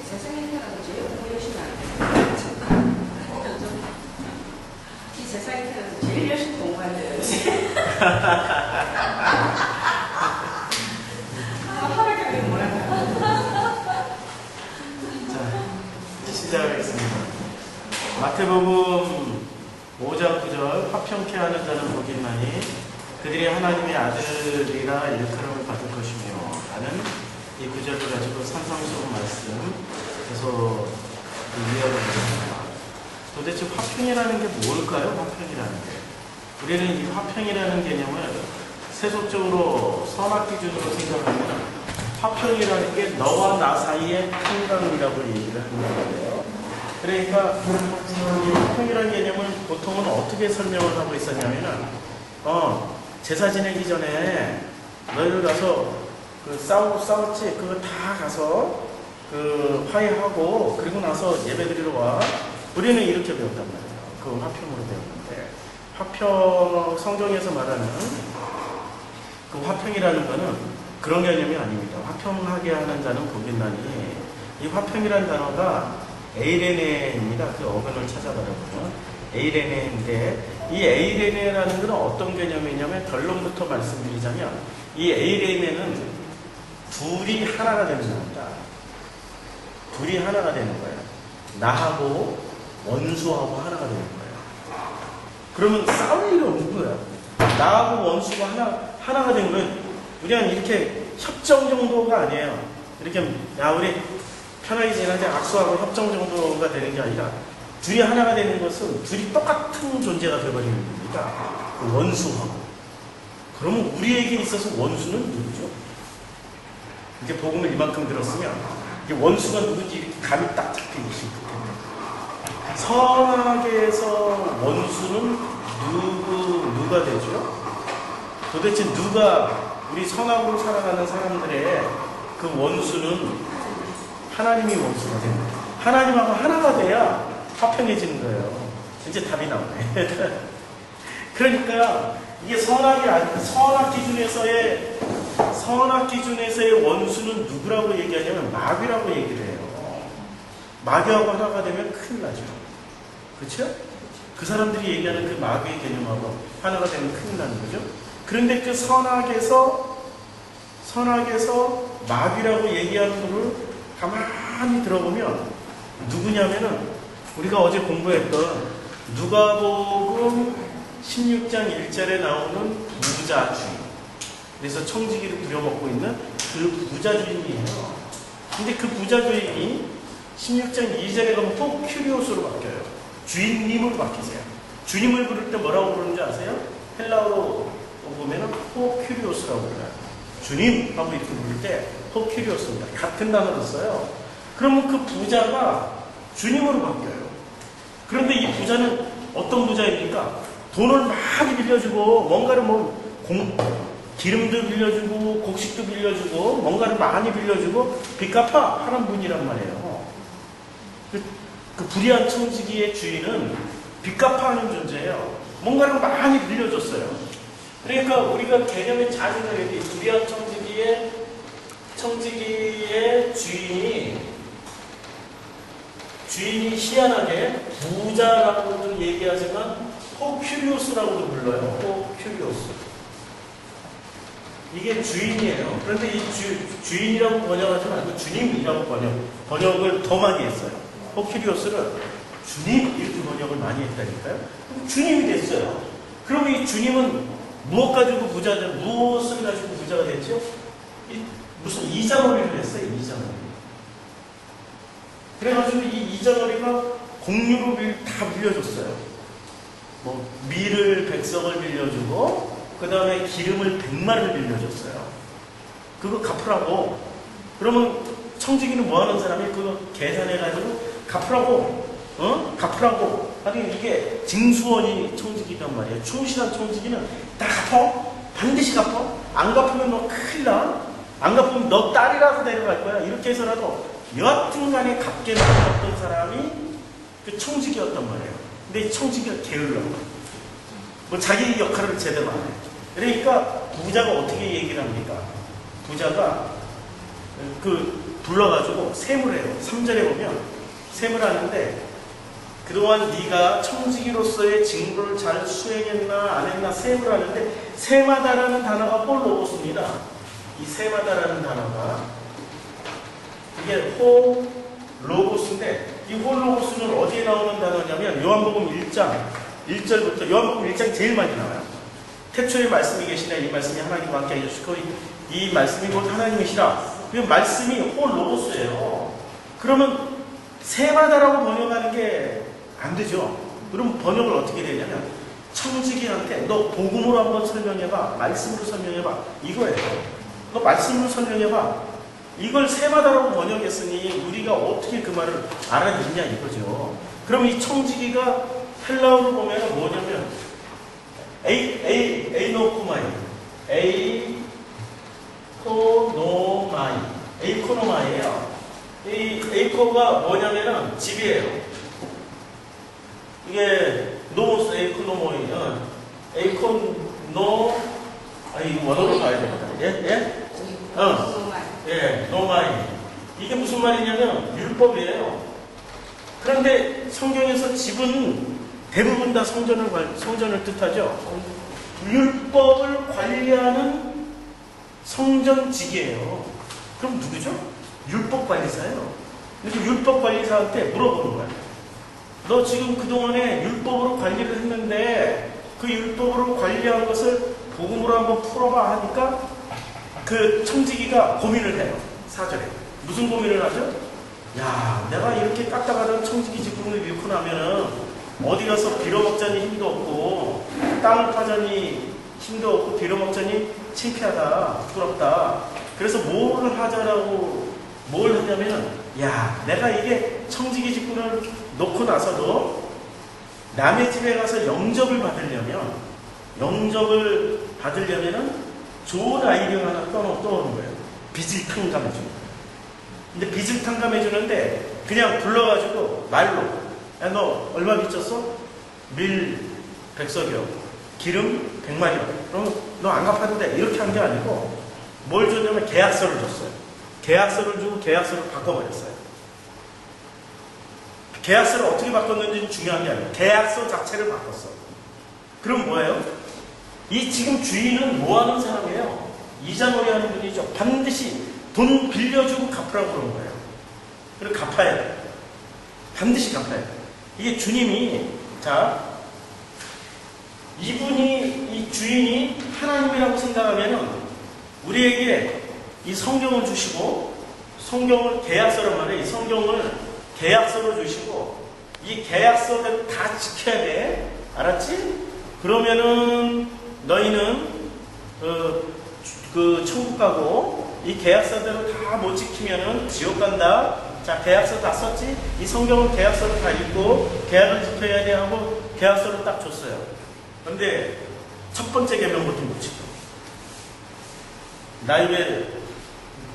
세상에 태어나서 제일 공부 열심히 하는 이 세상에 태어나서 제일 열심히 공부하는 하락하게 뭐랄까. 자, 시작하겠습니다. 마태복음 5장 9절 화평케 하는 자는 복이 있나니 그들이 하나님의 아들이라 일컬음을 받을 것이며 라는 이 구절을 가지고 산상수훈 말씀 계속 이해하고 있습니다. 도대체 화평이라는 게 뭘까요? 화평이라는 게. 우리는 이 화평이라는 개념을 세속적으로 선악 기준으로 생각하면 화평이라는 게 너와 나 사이의 평강이라고 얘기를 하는 거예요. 그러니까 이 화평이라는 개념을 보통은 어떻게 설명을 하고 있었냐면은 제사 지내기 전에 너희들 가서 싸웠지? 그거 다 가서 화해하고 그리고 나서 예배 드리러 와. 우리는 이렇게 배웠단 말이에요. 그 화평으로 배웠는데 화평 성경에서 말하는 그 화평이라는 거는 그런 개념이 아닙니다. 화평하게 하는 자는 복이 있나니 이 화평이라는 단어가 에이레네입니다. 그 어근을 찾아보면 에이레네인데 이 에이레네라는 것은 어떤 개념이냐면 결론부터 말씀드리자면 이 에이레네는 둘이 하나가 되는 겁니다. 둘이 하나가 되는 거예요. 나하고 원수하고 하나가 되는 거예요. 그러면 싸울 일이 없는 거예요. 나하고 원수가 하나가 되는 거예요. 우리는 이렇게 협정 정도가 아니에요. 이렇게 우리 편하게 지내자 악수하고 협정 정도가 되는 게 아니라 둘이 하나가 되는 것은 둘이 똑같은 존재가 되어버리는 겁니다. 그 원수하고. 그러면 우리에게 있어서 원수는 누구죠? 이제 복음을 이만큼 들었으면 이제 원수가 누군지 이렇게 감이 딱 잡히기 시작합니다. 선악에서 원수는 누가 되죠? 도대체 누가 우리 선악으로 살아가는 사람들의 그 원수는 하나님이 원수가 됩니다. 하나님하고 하나가 돼야 화평해지는 거예요. 이제 답이 나오네. 그러니까 이게 선악 기준에서의 원수는 누구라고 얘기하냐면 마귀라고 얘기를 해요. 마귀하고 하나가 되면 큰일 나죠. 그렇죠? 그 사람들이 얘기하는 그 마귀의 개념하고 하나가 되면 큰일 나는 거죠. 그런데 그 선악에서 마귀라고 얘기하는 거를 가만히 들어보면 누구냐면은 우리가 어제 공부했던 누가복음 16장 1절에 나오는 부자주의. 그래서 청지기를 부려먹고 있는 그 부자주의이에요. 근데 그 부자주의이 16장 2절에 가면 포큐리오스로 바뀌어요. 주인님으로 바뀌세요. 주님을 부를 때 뭐라고 부르는지 아세요? 헬라어로 보면은 포큐리오스라고 불러요. 주님 하고 이렇게 부를 때 포큐리오스입니다. 같은 단어를 써요. 그러면 그 부자가 주님으로 바뀌어요. 그런데 이 부자는 어떤 부자입니까? 돈을 많이 빌려주고 뭔가를 기름도 빌려주고 곡식도 빌려주고 뭔가를 많이 빌려주고 빚 갚아 하는 분이란 말이에요. 그 불의한 청지기의 주인은 빚 갚아 하는 존재예요. 뭔가를 많이 빌려줬어요. 그러니까 우리가 개념에 잘 생각해야 돼. 불의한 청지기의 주인이 희한하게 부자라고도 얘기하지만 포큐리오스라고도 불러요. 포큐리오스. 이게 주인이에요. 그런데 이 주인이라고 번역하지 말고 주님이라고 번역을 더 많이 했어요. 포큐리오스를 주님 이렇게 번역을 많이 했다니까요. 주님이 됐어요. 그럼 이 주님은 무엇을 가지고 부자가 됐죠? 무슨 이자놀이를 했어요. 이자놀이. 그래가지고 이 이자놀이가 공유로 다 빌려줬어요. 밀을 100석을 빌려주고 그 다음에 기름을 100마를 빌려줬어요. 그거 갚으라고. 그러면 청지기는 뭐하는 사람이 그거 계산해가지고 갚으라고. 하긴 이게 징수원이 청지기란 말이에요. 충실한 청지기는 다 갚어. 반드시 갚어. 안 갚으면 너 큰일 나. 안 갚으면 너 딸이라도 데려갈 거야. 이렇게 해서라도 여하튼간에 갚게 만들었던 사람이 그 청지기였단 말이에요. 근데 이 청지기가 게을러. 자기 역할을 제대로 안 해. 그러니까 부자가 어떻게 얘기를 합니까? 부자가 불러가지고 셈을 해요. 3절에 보면 셈을 하는데 그동안 네가 청지기로서의 직무를 잘 수행했나 안 했나 셈을 하는데 셈하다라는 단어가 홀로고스입니다. 이 셈하다라는 단어가 이게 홀로고스인데 이 홀로고스는 어디에 나오는 단어냐면 요한복음 1장 1절부터 요한복음 1장 제일 많이 나와요. 태초에 말씀이 계시네. 이 말씀이 하나님과 함께 해주시고 이 말씀이 곧 하나님이시라. 그 말씀이 홀로고스예요. 그러면 셈하다라고 번역하는 게 안 되죠. 그럼 번역을 어떻게 되냐면 청지기한테 너 복음으로 한번 설명해봐. 말씀으로 설명해봐. 이거예요. 너 말씀으로 설명해봐. 이걸 셈하다라고 번역했으니 우리가 어떻게 그 말을 알아듣냐 이거죠. 그럼 이 청지기가 헬라어로 보면 뭐냐면 에이노코마이 에이코노마이예요. 이 에이코가 뭐냐면은 집이에요. 이게 노모스 에이코노모이는 에이코노 이거 원어로 가야 됩니다. 예? 예, 노마이. 이게 무슨 말이냐면 율법이에요. 그런데 성경에서 집은 대부분 다 성전을 뜻하죠. 율법을 관리하는 성전직이에요. 그럼 누구죠? 율법 관리사예요. 그래서 율법 관리사한테 물어보는 거예요. 너 지금 그동안에 율법으로 관리를 했는데 그 율법으로 관리한 것을 복음으로 한번 풀어봐 하니까 그 청지기가 고민을 해요. 4절에. 무슨 고민을 하죠? 야, 내가 이렇게 깍딱하던 청지기 직분을 잃고 나면은 어디 가서 빌어먹자니 힘도 없고 땅을 파자니 힘도 없고 빌어먹자니 창피하다, 부끄럽다. 그래서 뭘 하냐면은 야, 내가 이게 청지기 직분을 놓고 나서도 남의 집에 가서 영접을 받으려면은 좋은 아이디어 하나 떠오르는 거예요. 빚을 탕감해주는 거예요. 근데 빚을 탕감해주는데 그냥 불러가지고 말로 야, 너 얼마 빚졌어? 밀 100석이요. 기름 100마리요. 그럼 너 안 갚아도 돼. 이렇게 한 게 아니고 뭘 줬냐면 계약서를 줬어요. 계약서를 주고 계약서를 바꿔버렸어요. 계약서를 어떻게 바꿨는지는 중요한 게 아니에요. 계약서 자체를 바꿨어. 그럼 뭐예요? 이 지금 주인은 뭐 하는 사람이에요? 이자놀이 하는 분이죠. 반드시 돈 빌려주고 갚으라고 그런 거예요. 그리고 갚아야 돼요. 반드시 갚아야 돼요. 이게 주님이, 이 주인이 하나님이라고 생각하면은 우리에게 이 성경을 주시고, 성경을 계약서란 말이에요. 이 성경을 계약서로 주시고, 이 계약서를 다 지켜야 돼. 알았지? 그러면은 너희는 그 천국 가고 이 계약서대로 다 못 지키면은 지옥 간다. 자, 계약서 다 썼지? 이 성경은 계약서를 다 읽고 계약을 지켜야 돼 하고 계약서를 딱 줬어요. 그런데 첫 번째 계명부터 못 지켜.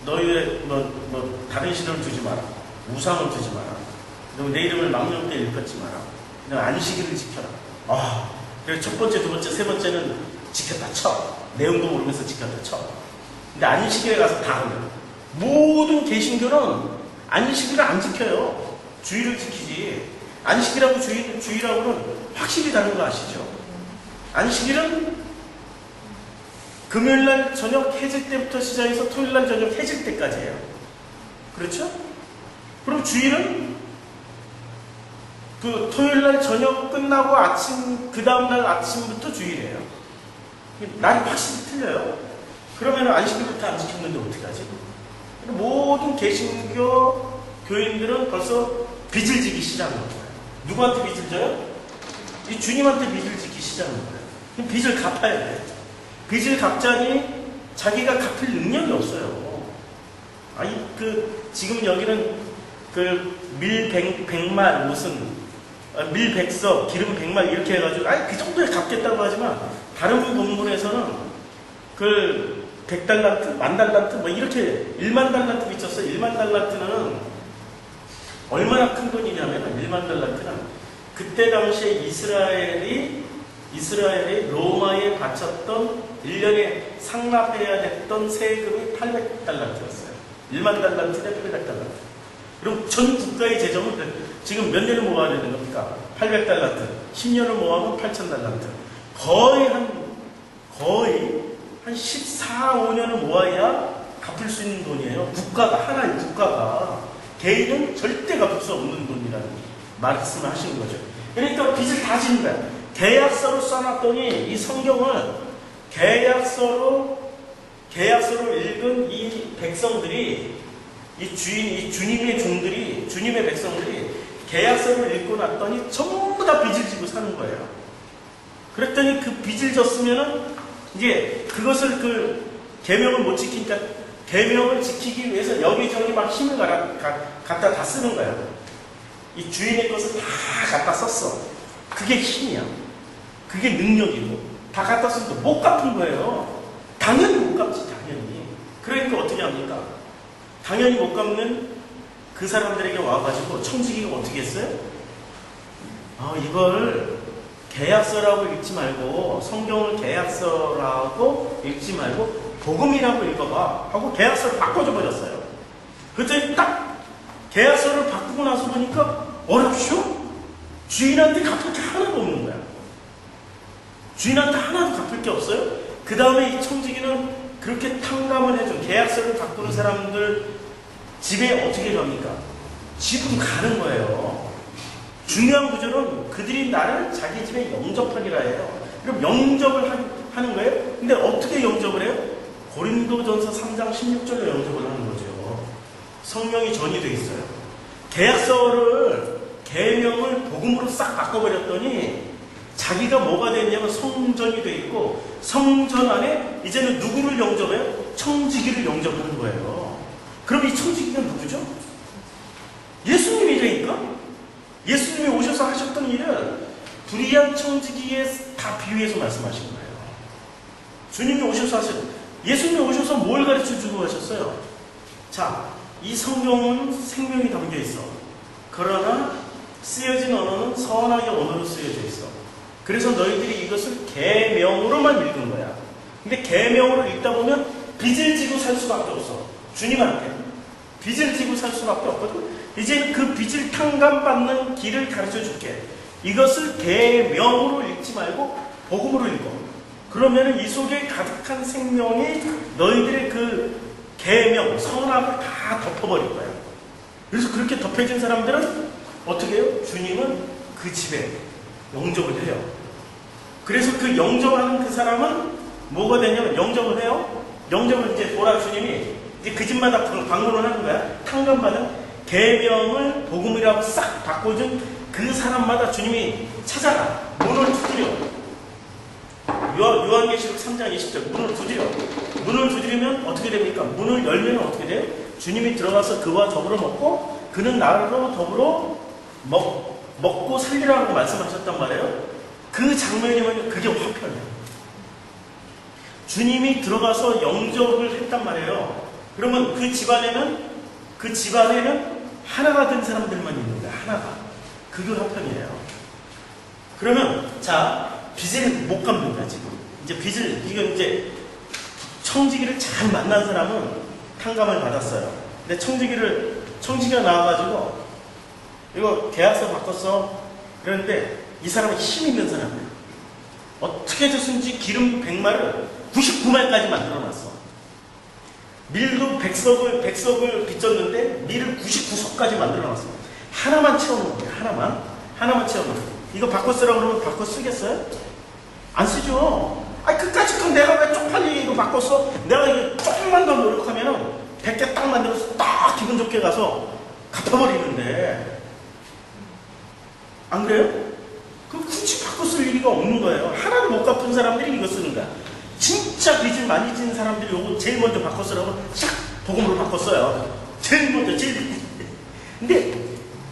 너희 왜 다른 신을 두지 마라. 우상을 두지 마라. 그리고 내 이름을 망령되이 일컫지 마라. 그냥 안식일을 지켜라. 그래서 첫 번째, 두 번째, 세 번째는 지켰다 쳐. 내용도 모르면서 지켰다 쳐. 근데 안식일에 가서 다 하면 모든 개신교는 안식일을 안 지켜요. 주일을 지키지. 안식일하고 주일하고는 확실히 다른 거 아시죠? 안식일은 금요일날 저녁 해질 때부터 시작해서 토요일날 저녁 해질 때까지예요. 그렇죠? 그럼 주일은 그 토요일날 저녁 끝나고 그 다음날 아침부터 주일이에요. 날이 확실히 틀려요. 그러면 안식일부터 안 지켰는데 어떻게 하지? 모든 개신교 교인들은 벌써 빚을 지기 시작한 거예요. 누구한테 빚을 져요? 이 주님한테 빚을 지기 시작한 거예요. 빚을 갚아야 돼요. 빚을 갚자니 자기가 갚을 능력이 없어요. 지금 여기는 밀 100말 밀 100석, 기름 100말 이렇게 해가지고 그 정도에 갚겠다고 하지만 다른 본문에서는 100달란트, 10,000달란트 이렇게 10,000달란트 미쳤어요. 10,000달란트는 얼마나 큰 돈이냐면 10,000달란트는 그때 당시에 이스라엘이 로마에 바쳤던 1년에 상납해야 됐던 세금이 800달란트였어요. 1만 달란트 대 800달란트. 그럼 전 국가의 재정은 지금 몇 년을 모아야 되는 겁니까? 800달란트. 10년을 모아면 8,000달란트. 거의 한 14, 5년을 모아야 갚을 수 있는 돈이에요. 국가가, 하나의 국가가. 개인은 절대 갚을 수 없는 돈이라는 말씀을 하시는 거죠. 그러니까 빚을 다 지는 거야. 계약서로 써놨더니 이 성경을 계약서로 읽은 이 백성들이, 이 주님의 종들이, 주님의 백성들이 계약서를 읽고 났더니 전부 다 빚을 지고 사는 거예요. 그랬더니 그 빚을 졌으면은 이제 그것을 계명을 못 지키니까 계명을 지키기 위해서 여기저기 막 힘을 갖다 다 쓰는 거야. 이 주인의 것을 다 갖다 썼어. 그게 힘이야. 그게 능력이고. 다 갖다 쓰니까 못 갚은 거예요. 당연히 못 갚지, 당연히. 그러니까 어떻게 합니까? 당연히 못 갚는 그 사람들에게 와가지고 청지기가 어떻게 했어요? 이걸 계약서라고 읽지 말고, 성경을 계약서라고 읽지 말고 복음이라고 읽어봐 하고 계약서를 바꿔줘 버렸어요. 그랬더니 딱 계약서를 바꾸고 나서 보니까 어렵쇼? 주인한테 갚을 게 하나도 없는 거야. 주인한테 하나도 갚을 게 없어요. 그 다음에 이 청지기는 그렇게 탕감을 해준 계약서를 바꾸는 사람들 집에 어떻게 갑니까? 집으로 가는 거예요. 중요한 구절은 그들이 나를 자기 집에 영접하기라 해요. 그럼 영접을 하는 거예요? 근데 어떻게 영접을 해요? 고린도전서 3장 16절로 영접을 하는 거죠. 성령이 전이 돼 있어요. 계명을 복음으로 싹 바꿔버렸더니 자기가 뭐가 됐냐면 성전이 돼 있고, 성전 안에 이제는 누구를 영접해요? 청지기를 영접하는 거예요. 그럼 이 청지기가 누구죠? 예수님이라니까? 예수님이 오셔서 하셨던 일은 불의한 청지기에 다 비유해서 말씀하신 거예요. 주님이 오셔서 예수님이 오셔서 뭘 가르쳐 주고 하셨어요? 자, 이 성경은 생명이 담겨 있어. 그러나 쓰여진 언어는 선하게 언어로 쓰여져 있어. 그래서 너희들이 이것을 계명으로만 읽은 거야. 근데 계명으로 읽다 보면 빚을 지고 살 수밖에 없어. 주님한테 빚을 지고 살 수밖에 없거든. 이제 그 빚을 탕감받는 길을 가르쳐 줄게. 이것을 계명으로 읽지 말고 복음으로 읽어. 그러면 이 속에 가득한 생명이 너희들의 그 계명, 선악을 다 덮어버릴 거야. 그래서 그렇게 덮여진 사람들은 어떻게 해요? 주님은 그 집에 영접을 해요. 그래서 그 영접하는 그 사람은 뭐가 되냐면 영접을 해요. 영접을 이제 보라 주님이 이제 그 집마다 방문을 하는 거야. 탕감받은 계명을 복음이라고 싹 바꿔준 그 사람마다 주님이 찾아가 문을 두드려. 요한계시록 3장 20절 문을 두드려. 문을 두드리면 어떻게 됩니까? 문을 열면 어떻게 돼요? 주님이 들어가서 그와 더불어 먹고 그는 나로 더불어 먹고 살리라고 말씀하셨단 말이에요. 그 장면이 뭐냐면 그게 화편이에요. 주님이 들어가서 영접을 했단 말이에요. 그러면 그 집안에는 하나가 된 사람들만 있는 거야. 하나가. 그게 화편이에요. 그러면 자, 빚을 못 갚는 거야 지금. 이제 이건 이제 청지기를 잘 만난 사람은 탕감을 받았어요. 근데 청지기가 나와가지고 이거 계약서 바꿨어. 그런데 이 사람은 힘 있는 사람이에요. 어떻게 해서든지 기름 100마를 99마일까지 만들어놨어. 밀도 100석을 빚졌는데 밀을 99석까지 만들어놨어. 하나만 채워놓은 거예요. 하나만 채워놓은 거예요. 이거 바꿔 쓰라고 그러면 바꿔 쓰겠어요? 안 쓰죠. 끝까지 그럼 내가 왜 쪽팔리 이거 바꿨어? 내가 이거 조금만 더 노력하면은 100개 딱 만들어서 딱 기분 좋게 가서 갚아버리는데. 안 그래요? 그럼 굳이 바꿔 쓸 일이 없는 거예요. 하나도 못 갚은 사람들이 이거 쓰는 거야. 진짜 빚을 많이 진 사람들이 요거 제일 먼저 바꿔 쓰라고 싹 복음으로 바꿔 써요. 근데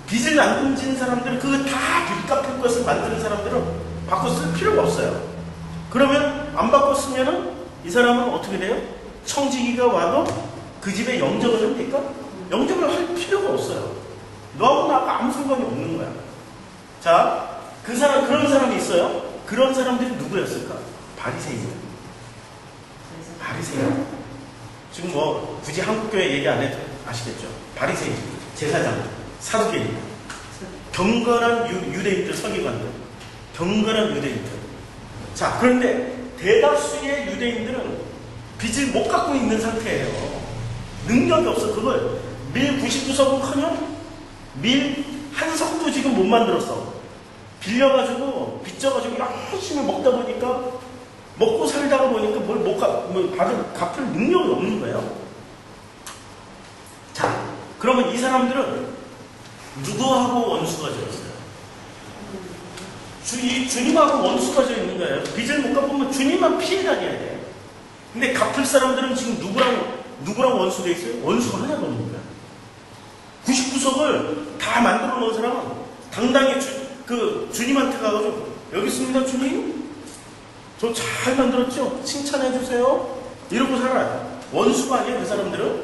빚을 안 지는 사람들은 그거 다 빚 갚을 것을 만드는 사람들은 바꿔 쓸 필요가 없어요. 그러면 안 바꿔 쓰면은 이 사람은 어떻게 돼요? 청지기가 와도 그 집에 영접을 합니까? 영접을 할 필요가 없어요. 너하고 나하고 아무 상관이 없는 거야. 자, 그런 사람이 있어요. 그런 사람들이 누구였을까? 바리새인. 지금 뭐 굳이 한국교회 얘기 안 해도 아시겠죠? 바리새인, 제사장, 사두개인, 경건한 유대인들, 서기관들, 경건한 유대인들. 자, 그런데 대다수의 유대인들은 빚을 못 갚고 있는 상태예요. 능력이 없어. 그걸 밀 99석은커녕 밀 한 석도 지금 못 만들었어. 빌려가지고 빚져가지고 열심히 먹다 보니까 먹고 살다가 보니까 뭘 못 갚을 능력이 없는 거예요. 자, 그러면 이 사람들은 누구하고 원수가 되었어요? 주님하고 원수가 되어 있는 거예요. 빚을 못 갚으면 주님만 피해 다녀야 돼. 근데 갚을 사람들은 지금 누구랑 원수가 있어요? 원수가 하나도 없는 거야. 99석을 다 만들어 놓은 사람은 당당히 주님한테 가가지고 여기 있습니다, 주님. 저 잘 만들었죠? 칭찬해 주세요. 이러고 살아요. 원수가 아니에요, 그 사람들은.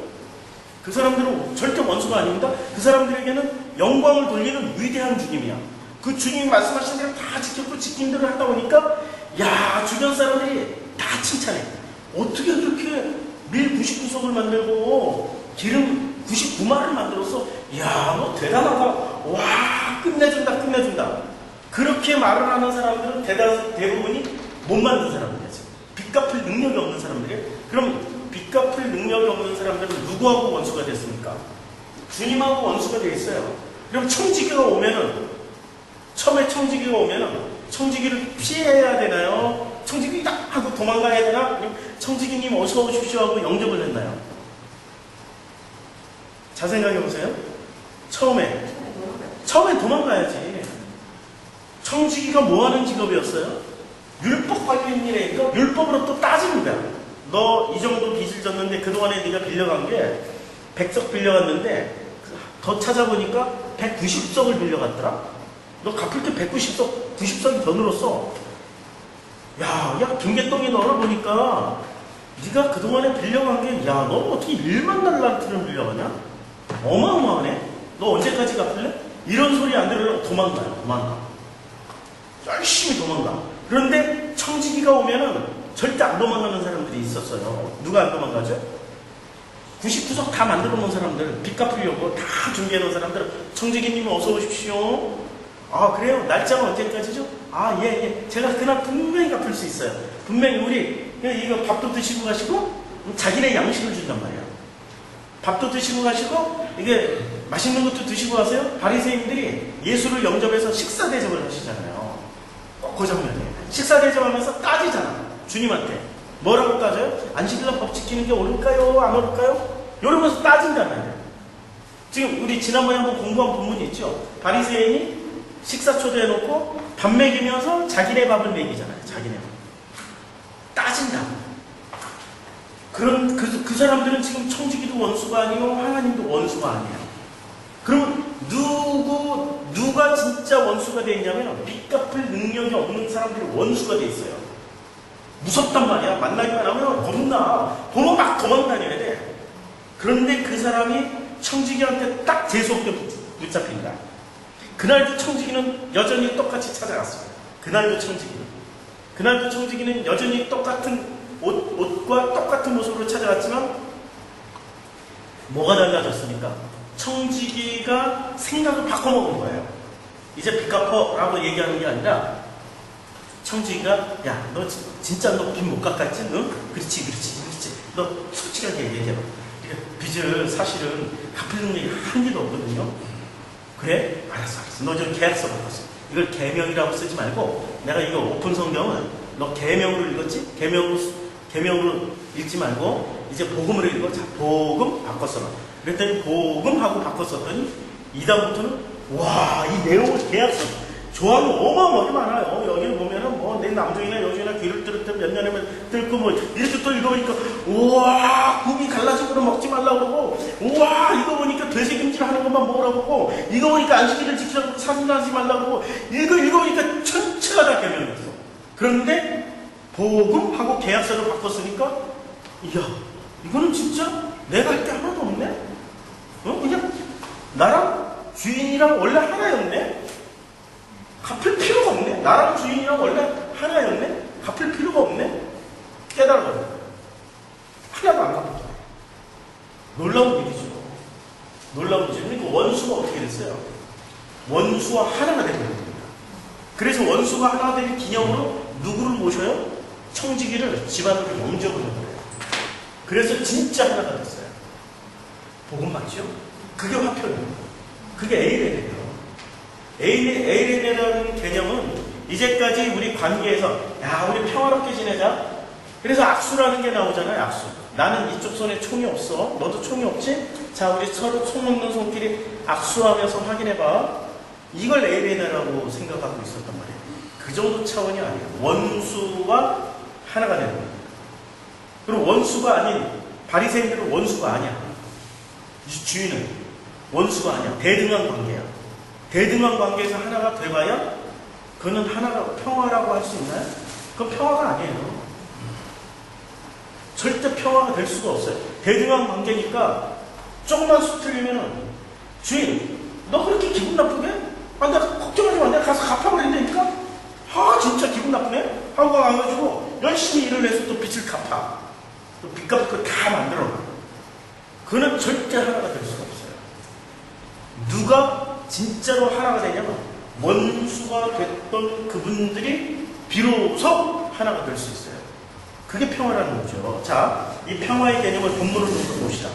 그 사람들은 절대 원수가 아닙니다. 그 사람들에게는 영광을 돌리는 위대한 주님이야. 그 주님이 말씀하신 대로 다 지켰고 지킨 대로 하다 보니까 야, 주변 사람들이 다 칭찬해. 어떻게 그렇게 밀 99석을 만들고 기름 99마를 만들었어? 야, 너 대단하다. 와, 끝내준다. 그렇게 말을 하는 사람들은 대부분이 못 만든 사람들이야. 빚 갚을 능력이 없는 사람들이에요. 그럼 빚 갚을 능력이 없는 사람들은 누구하고 원수가 됐습니까? 주님하고 원수가 되어 있어요. 그럼 청지기가 오면은, 처음에 청지기가 오면은 청지기를 피해야 되나요? 청지기 딱 하고 도망가야 되나? 아니면 청지기님 어서 오십시오 하고 영접을 했나요? 잘 생각해 보세요. 처음에 도망가야지. 청지기가 뭐 하는 직업이었어요? 율법 관련 일이니까 율법으로 또 따지는 거야. 너 이 정도 빚을 졌는데 그동안에 네가 빌려간 게 100석 빌려갔는데 더 찾아보니까 190석을 빌려갔더라? 너 갚을 때 190석, 90석이 더 늘었어. 야, 김개똥이 너를 보니까 네가 그동안에 빌려간 게, 야, 너 어떻게 1만 달러를 빌려가냐? 어마어마하네? 너 언제까지 갚을래? 이런 소리 안 들으려고 도망가. 열심히 도망가. 그런데 청지기가 오면은 절대 안 도망가는 사람들이 있었어요. 누가 안 도망가죠? 99석 다 만들어 놓은 사람들, 빚 갚으려고 다 준비해 놓은 사람들, 청지기님 어서 오십시오. 아, 그래요? 날짜가 언제까지죠? 아, 예. 제가 그날 분명히 갚을 수 있어요. 분명히 우리, 이거 밥도 드시고 가시고, 자기네 양식을 준단 말이야. 밥도 드시고 가시고, 이게 맛있는 것도 드시고 가세요. 바리새인들이 예수를 영접해서 식사 대접을 하시잖아요. 꼭 그 장면이에요. 식사 대접하면서 따지잖아. 주님한테. 뭐라고 따져요? 안식일날 법 지키는 게 옳을까요? 안 옳을까요? 이러면서 따진단 말이에요. 지금 우리 지난번에 한번 공부한 본문이 있죠. 바리새인이 식사 초대해놓고 밥 먹이면서 자기네 밥을 먹이잖아요. 자기네 밥. 따진다. 그 사람들은 지금 청지기도 원수가 아니고 하나님도 원수가 아니에요. 그러면 누가 진짜 원수가 되어 있냐면 빚 갚을 능력이 없는 사람들이 원수가 되어 있어요. 무섭단 말이야. 만나기만 하면 겁나. 보면 막 도망다녀야 돼. 그런데 그 사람이 청지기한테 딱 재수없게 붙잡힌다. 그날도 청지기는 여전히 똑같이 찾아갔어요. 그날도 청지기는 여전히 똑같은 옷과 똑같은 모습으로 찾아갔지만 뭐가 달라졌습니까? 청지기가 생각을 바꿔먹은 거예요. 이제 빚 갚어라고 얘기하는 게 아니라 청지기가 야, 너 진짜 너 빚 못 갚았지? 응? 그렇지. 너 솔직하게 얘기해봐. 빚을 사실은 갚을 능력이 한 개도 없거든요. 그래? 알았어. 너 저 계약서 바꿨어. 이걸 계명이라고 쓰지 말고 내가 이거 오픈 성경은 너 계명으로 읽었지? 계명으로 읽지 말고 이제 복음으로 읽어. 자, 복음 바꿨어. 그랬더니 복음하고 바꿨었더니 이다음부터는 와, 이 내용을 계약서 조항이 어마어마하게 많아요. 여기를 보면은 뭐 내 남종이나 여종이나 귀를 뚫을 몇 년이면 뚫고 뭐 이렇게 또 읽어보니까 우와, 굽이 갈라진 거를 먹지 말라고 그러고, 우와, 이거 보니까 돼지김질 하는 것만 먹으라고 그러고, 이거 보니까 안식일을 지키라고 사진하지 말라고 그러고, 읽어보니까 전체가 다 계명이었어. 그런데 복음하고 계약서를 바꿨으니까 이야, 이거는 진짜 내가 할 게 하나도 없네? 그냥 나랑 주인이랑 원래 하나였네? 갚을 필요가 없네? 나랑 주인이랑 원래 하나였네? 갚을 필요가 없네? 깨달아요. 하나도 안 갚았잖아. 놀라운 일이죠. 놀라운 지 그러니까 원수가 어떻게 됐어요? 원수와 하나가 되는 겁니다. 그래서 원수가 하나가 된 기념으로 누구를 모셔요? 청지기를 집안으로 영접을 해버려요. 그래서 진짜 하나가 됐어요. 복음 맞죠? 그게 화평이에요. 그게 에이레네예요. 에이레네라는 개념은 이제까지 우리 관계에서 야 우리 평화롭게 지내자. 그래서 악수라는 게 나오잖아요. 악수. 나는 이쪽 손에 총이 없어. 너도 총이 없지? 자 우리 서로 총 없는 손끼리 악수하면서 확인해봐. 이걸 에이레네라고 생각하고 있었단 말이에요. 그 정도 차원이 아니에요. 원수와 하나가 되는 거예요. 그리고 원수가 아닌 바리새인들은 원수가 아니야. 주인은 원수가 아니야. 대등한 관계야. 대등한 관계에서 하나가 돼봐야 그는 하나가 평화라고 할 수 있나요? 그건 평화가 아니에요. 절대 평화가 될 수가 없어요. 대등한 관계니까 조금만 수틀리면은 주인 너 그렇게 기분 나쁘게? 아 내가 걱정하지 마. 내가 가서 갚아버린다니까? 아 진짜 기분 나쁘네? 하고 가가지고 열심히 일을 해서 또 빚을 갚아. 또 빚 갚을 거 다 만들어놔. 그는 절대 하나가 될 수가 없어요. 누가 진짜로 하나가 되냐면 원수가 됐던 그분들이 비로소 하나가 될 수 있어요. 그게 평화라는 거죠. 자, 이 평화의 개념을 본문을 좀 더 봅시다.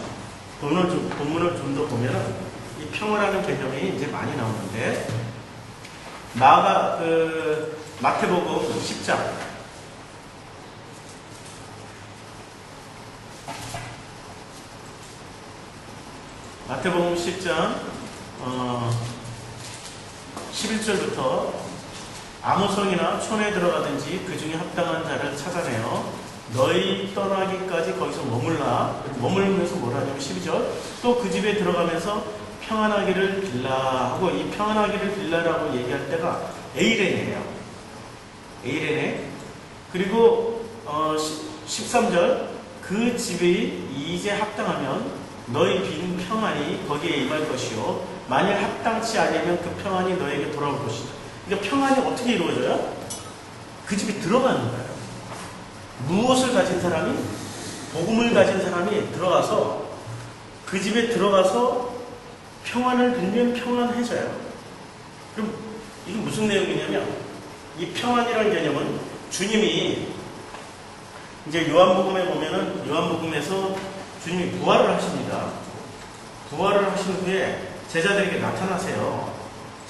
본문을 좀 더 보면은 이 평화라는 개념이 이제 많이 나오는데 마태복음 10장 마태복음 10장 11절부터 아무 성이나 촌에 들어가든지 그 중에 합당한 자를 찾아내어 너희 떠나기까지 거기서 머물면서 뭐라 하냐면 12절 또 그 집에 들어가면서 평안하기를 빌라 하고 이 평안하기를 빌라라고 얘기할 때가 에이레네예요. 에이레네. 그리고 13절 그 집이 이제 합당하면 너희 빈 평안이 거기에 임할 것이요 만일 합당치 아니면 그 평안이 너에게 돌아올 것이다. 그러니까 평안이 어떻게 이루어져요? 그 집에 들어가는 거예요. 무엇을 가진 사람이? 복음을 가진 사람이 들어가서 그 집에 들어가서 평안을 빌면 평안해져요. 그럼 이게 무슨 내용이냐면 이 평안이라는 개념은 주님이 이제 요한복음에 보면은 요한복음에서 주님이 부활을 하십니다. 부활을 하신 후에 제자들에게 나타나세요.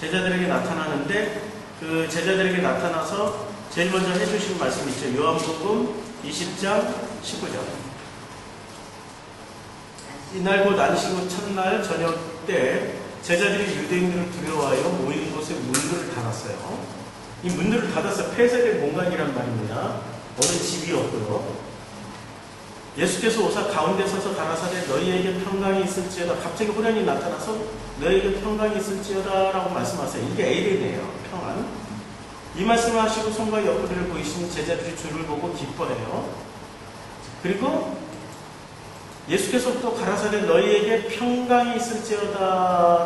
제자들에게 나타나는데 그 제자들에게 나타나서 제일 먼저 해주신 말씀 있죠. 요한복음 20장 19절. 이날 곧 안식 첫날 저녁 때 제자들이 유대인들을 두려워하여 모인 곳에 문들을 닫았어요. 이 문들을 닫았어요. 폐쇄된 공간이란 말입니다. 어느 집이었고요. 예수께서 오사 가운데 서서 가라사대 너희에게 평강이 있을지어다. 갑자기 호련히 나타나서 너희에게 평강이 있을지어다 라고 말씀하세요. 이게 에이레네예요. 평안. 이 말씀을 하시고 손과 옆구리를 보이신 제자들이 주를 보고 기뻐해요. 그리고 예수께서 또 가라사대 너희에게 평강이 있을지어다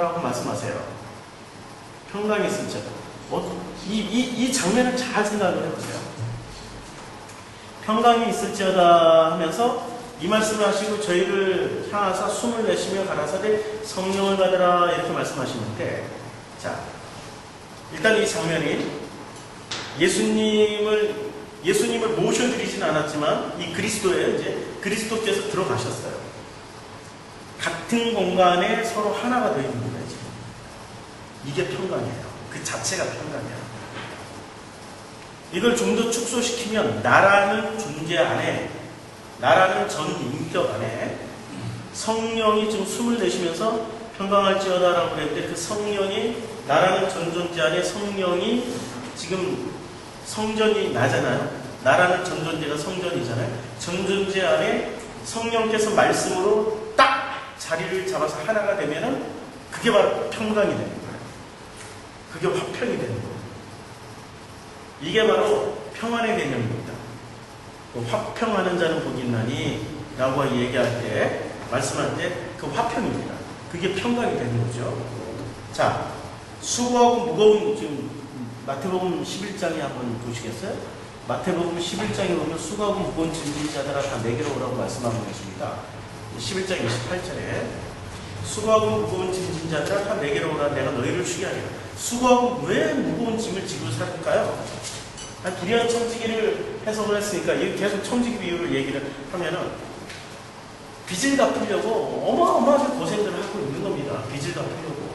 라고 말씀하세요. 평강이 있을지어다. 이 장면을 잘 생각을 해보세요. 평강이 있을지어다 하면서 이 말씀을 하시고 저희를 향하사 숨을 내쉬며 가라사대 성령을 받으라 이렇게 말씀하시는데, 자, 일단 이 장면이 예수님을 모셔드리진 않았지만 이 그리스도에 이제 그리스도께서 들어가셨어요. 같은 공간에 서로 하나가 되어 있는 거예요. 이게 평강이에요. 그 자체가 평강이에요. 이걸 좀 더 축소시키면 나라는 존재 안에, 나라는 전 인격 안에 성령이 지금 숨을 내쉬면서 평강할지어다라고 그랬는데 그 성령이, 나라는 전 존재 안에 성령이 지금 성전이 나잖아요. 나라는 전 존재가 성전이잖아요. 전 존재 안에 성령께서 말씀으로 딱 자리를 잡아서 하나가 되면은 그게 바로 평강이 되는 거예요. 그게 화평이 되는 거예요. 이게 바로 평안의 개념입니다. 화평하는 자는 복이 있나니 라고 얘기할 때, 말씀할 때 그 화평입니다. 그게 평강이 되는 거죠. 자, 수고하고 무거운, 지금 마태복음 11장에 한번 보시겠어요? 마태복음 11장에 보면 수고하고 무거운 짐진 자들아 다 내게로 오라고 말씀하고 계십니다. 11장 28절에 수고하고 무거운 짐진 자들아 다 내게로 오라 내가 너희를 쉬게 하리라. 수고하고 왜 무거운 짐을 지고 살까요? 불의한 청지기를 해석을 했으니까 계속 청지기 비유를 얘기를 하면은 빚을 갚으려고 어마어마하게 고생들을 하고 있는 겁니다. 빚을 갚으려고.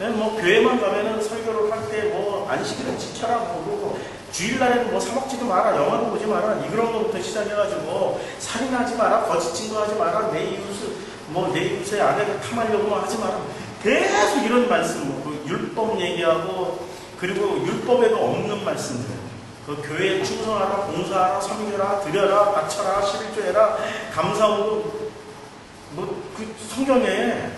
뭐 교회만 가면은 설교를 할 때 뭐 안식일을 지켜라 뭐 주일날에는 뭐 사 먹지도 마라, 영화도 보지 마라, 이런 거부터 시작해가지고 살인하지 마라, 거짓 증거하지 마라, 내 이웃의 아내를 탐하려고 하지 마라. 계속 이런 말씀, 율법 얘기하고 그리고 율법에도 없는 말씀들. 그 교회에 충성하라, 봉사하라, 섬겨라, 드려라, 바쳐라, 11조해라, 감사하고 그 성경에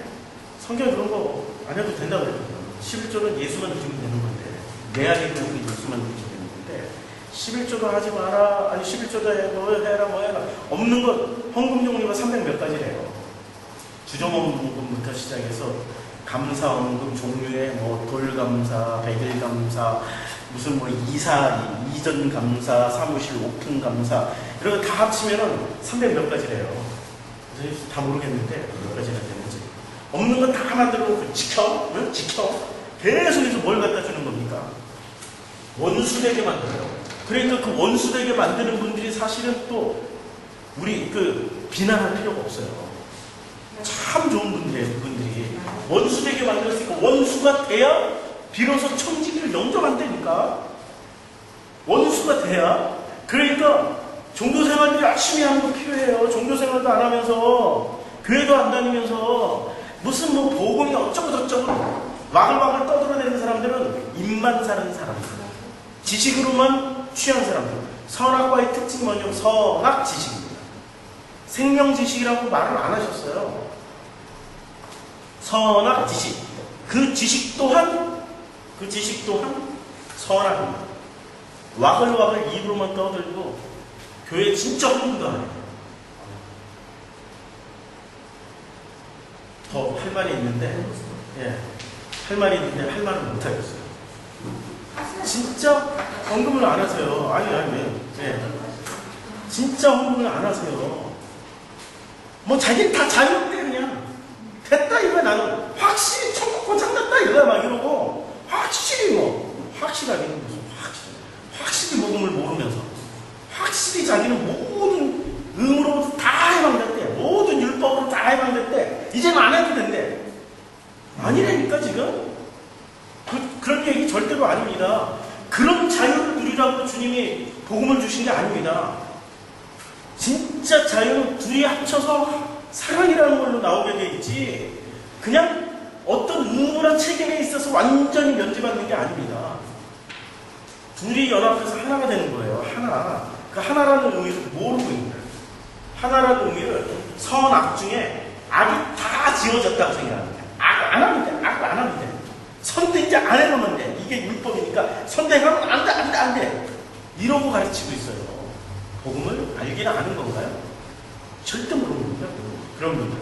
그런 거 안 해도 된다고 그랬거든요. 11조는 예수만 드리면 되는 건데 내 안에 있는 그 예수만 드리면 되는 건데 11조도 하지 마라, 아니 11조도 해라 뭐 해라 없는 것 헌금 종류가 300 몇 가지래요. 주정헌금부터 시작해서 감사헌금 종류에 뭐 돌감사, 백일감사, 무슨 뭐 이전 감사, 사무실 오픈 감사 이런 거 다 합치면은 300 몇 가지래요. 그래서 다 모르겠는데 몇 가지나 되는지. 없는 건 다 만들고 지켜 계속해서 뭘 갖다 주는 겁니까? 원수되게 만들어요. 그러니까 그 원수되게 만드는 분들이 사실은 또 우리 비난할 필요가 없어요. 참 좋은 분들이 원수되게 만들었으니까 원수가 돼야 비로소 청지기를 영접한다니까. 원수가 돼야. 그러니까 종교생활도 열심히 하는 거 필요해요. 종교생활도 안 하면서 교회도 안 다니면서 무슨 뭐 복음이 어쩌고 저쩌고 와글와글 떠들어대는 사람들은 입만 사는 사람들, 지식으로만 취한 사람들. 선악과의 특징이 뭐냐면 선악 지식입니다. 생명 지식이라고 말을 안 하셨어요. 선악 지식. 그 지식 또한 선악입니다. 와글와글 입으로만 떠들고 교회 진짜 홍보도 안 해요. 더 할 말이 있는데, 할 말이 있는데 할 말을 못 하겠어요. 진짜 헌금을 안 하세요. 아니. 진짜 헌금을 안 하세요. 뭐 자기는 다 자유롭대 그냥. 됐다 이거야. 나는 확실히 천국 고장났다 이거야 막 이러고 확실히 확실하게 무슨 확실히 복음을 모르면서 확실히 자기는 모든 의무로 다 해방됐대. 모든 율법으로 다 해방됐대. 이제는 안 해도 된대. 아니라니까 지금. 그런 얘기 절대로 아닙니다. 그런 자유를 누리라고 주님이 복음을 주신 게 아닙니다. 진짜 자유는 둘이 합쳐서 사랑이라는 걸로 나오게 돼 있지 그냥 어떤 의무나 책임에 있어서 완전히 면제받는 게 아닙니다. 둘이 연합해서 하나가 되는 거예요. 하나. 그 하나라는 의미를 모르고 있는 거예요. 하나라는 의미를 선악 중에 악이 다 지워졌다고 생각합니다. 악 안 하면 돼. 악 안 하면 돼. 선대 이제 안 해놓으면 돼. 이게 율법이니까 선대하면 안 돼. 이러고 가르치고 있어요. 복음을 알기는 아는 건가요? 절대 모릅니다. 그런 분들.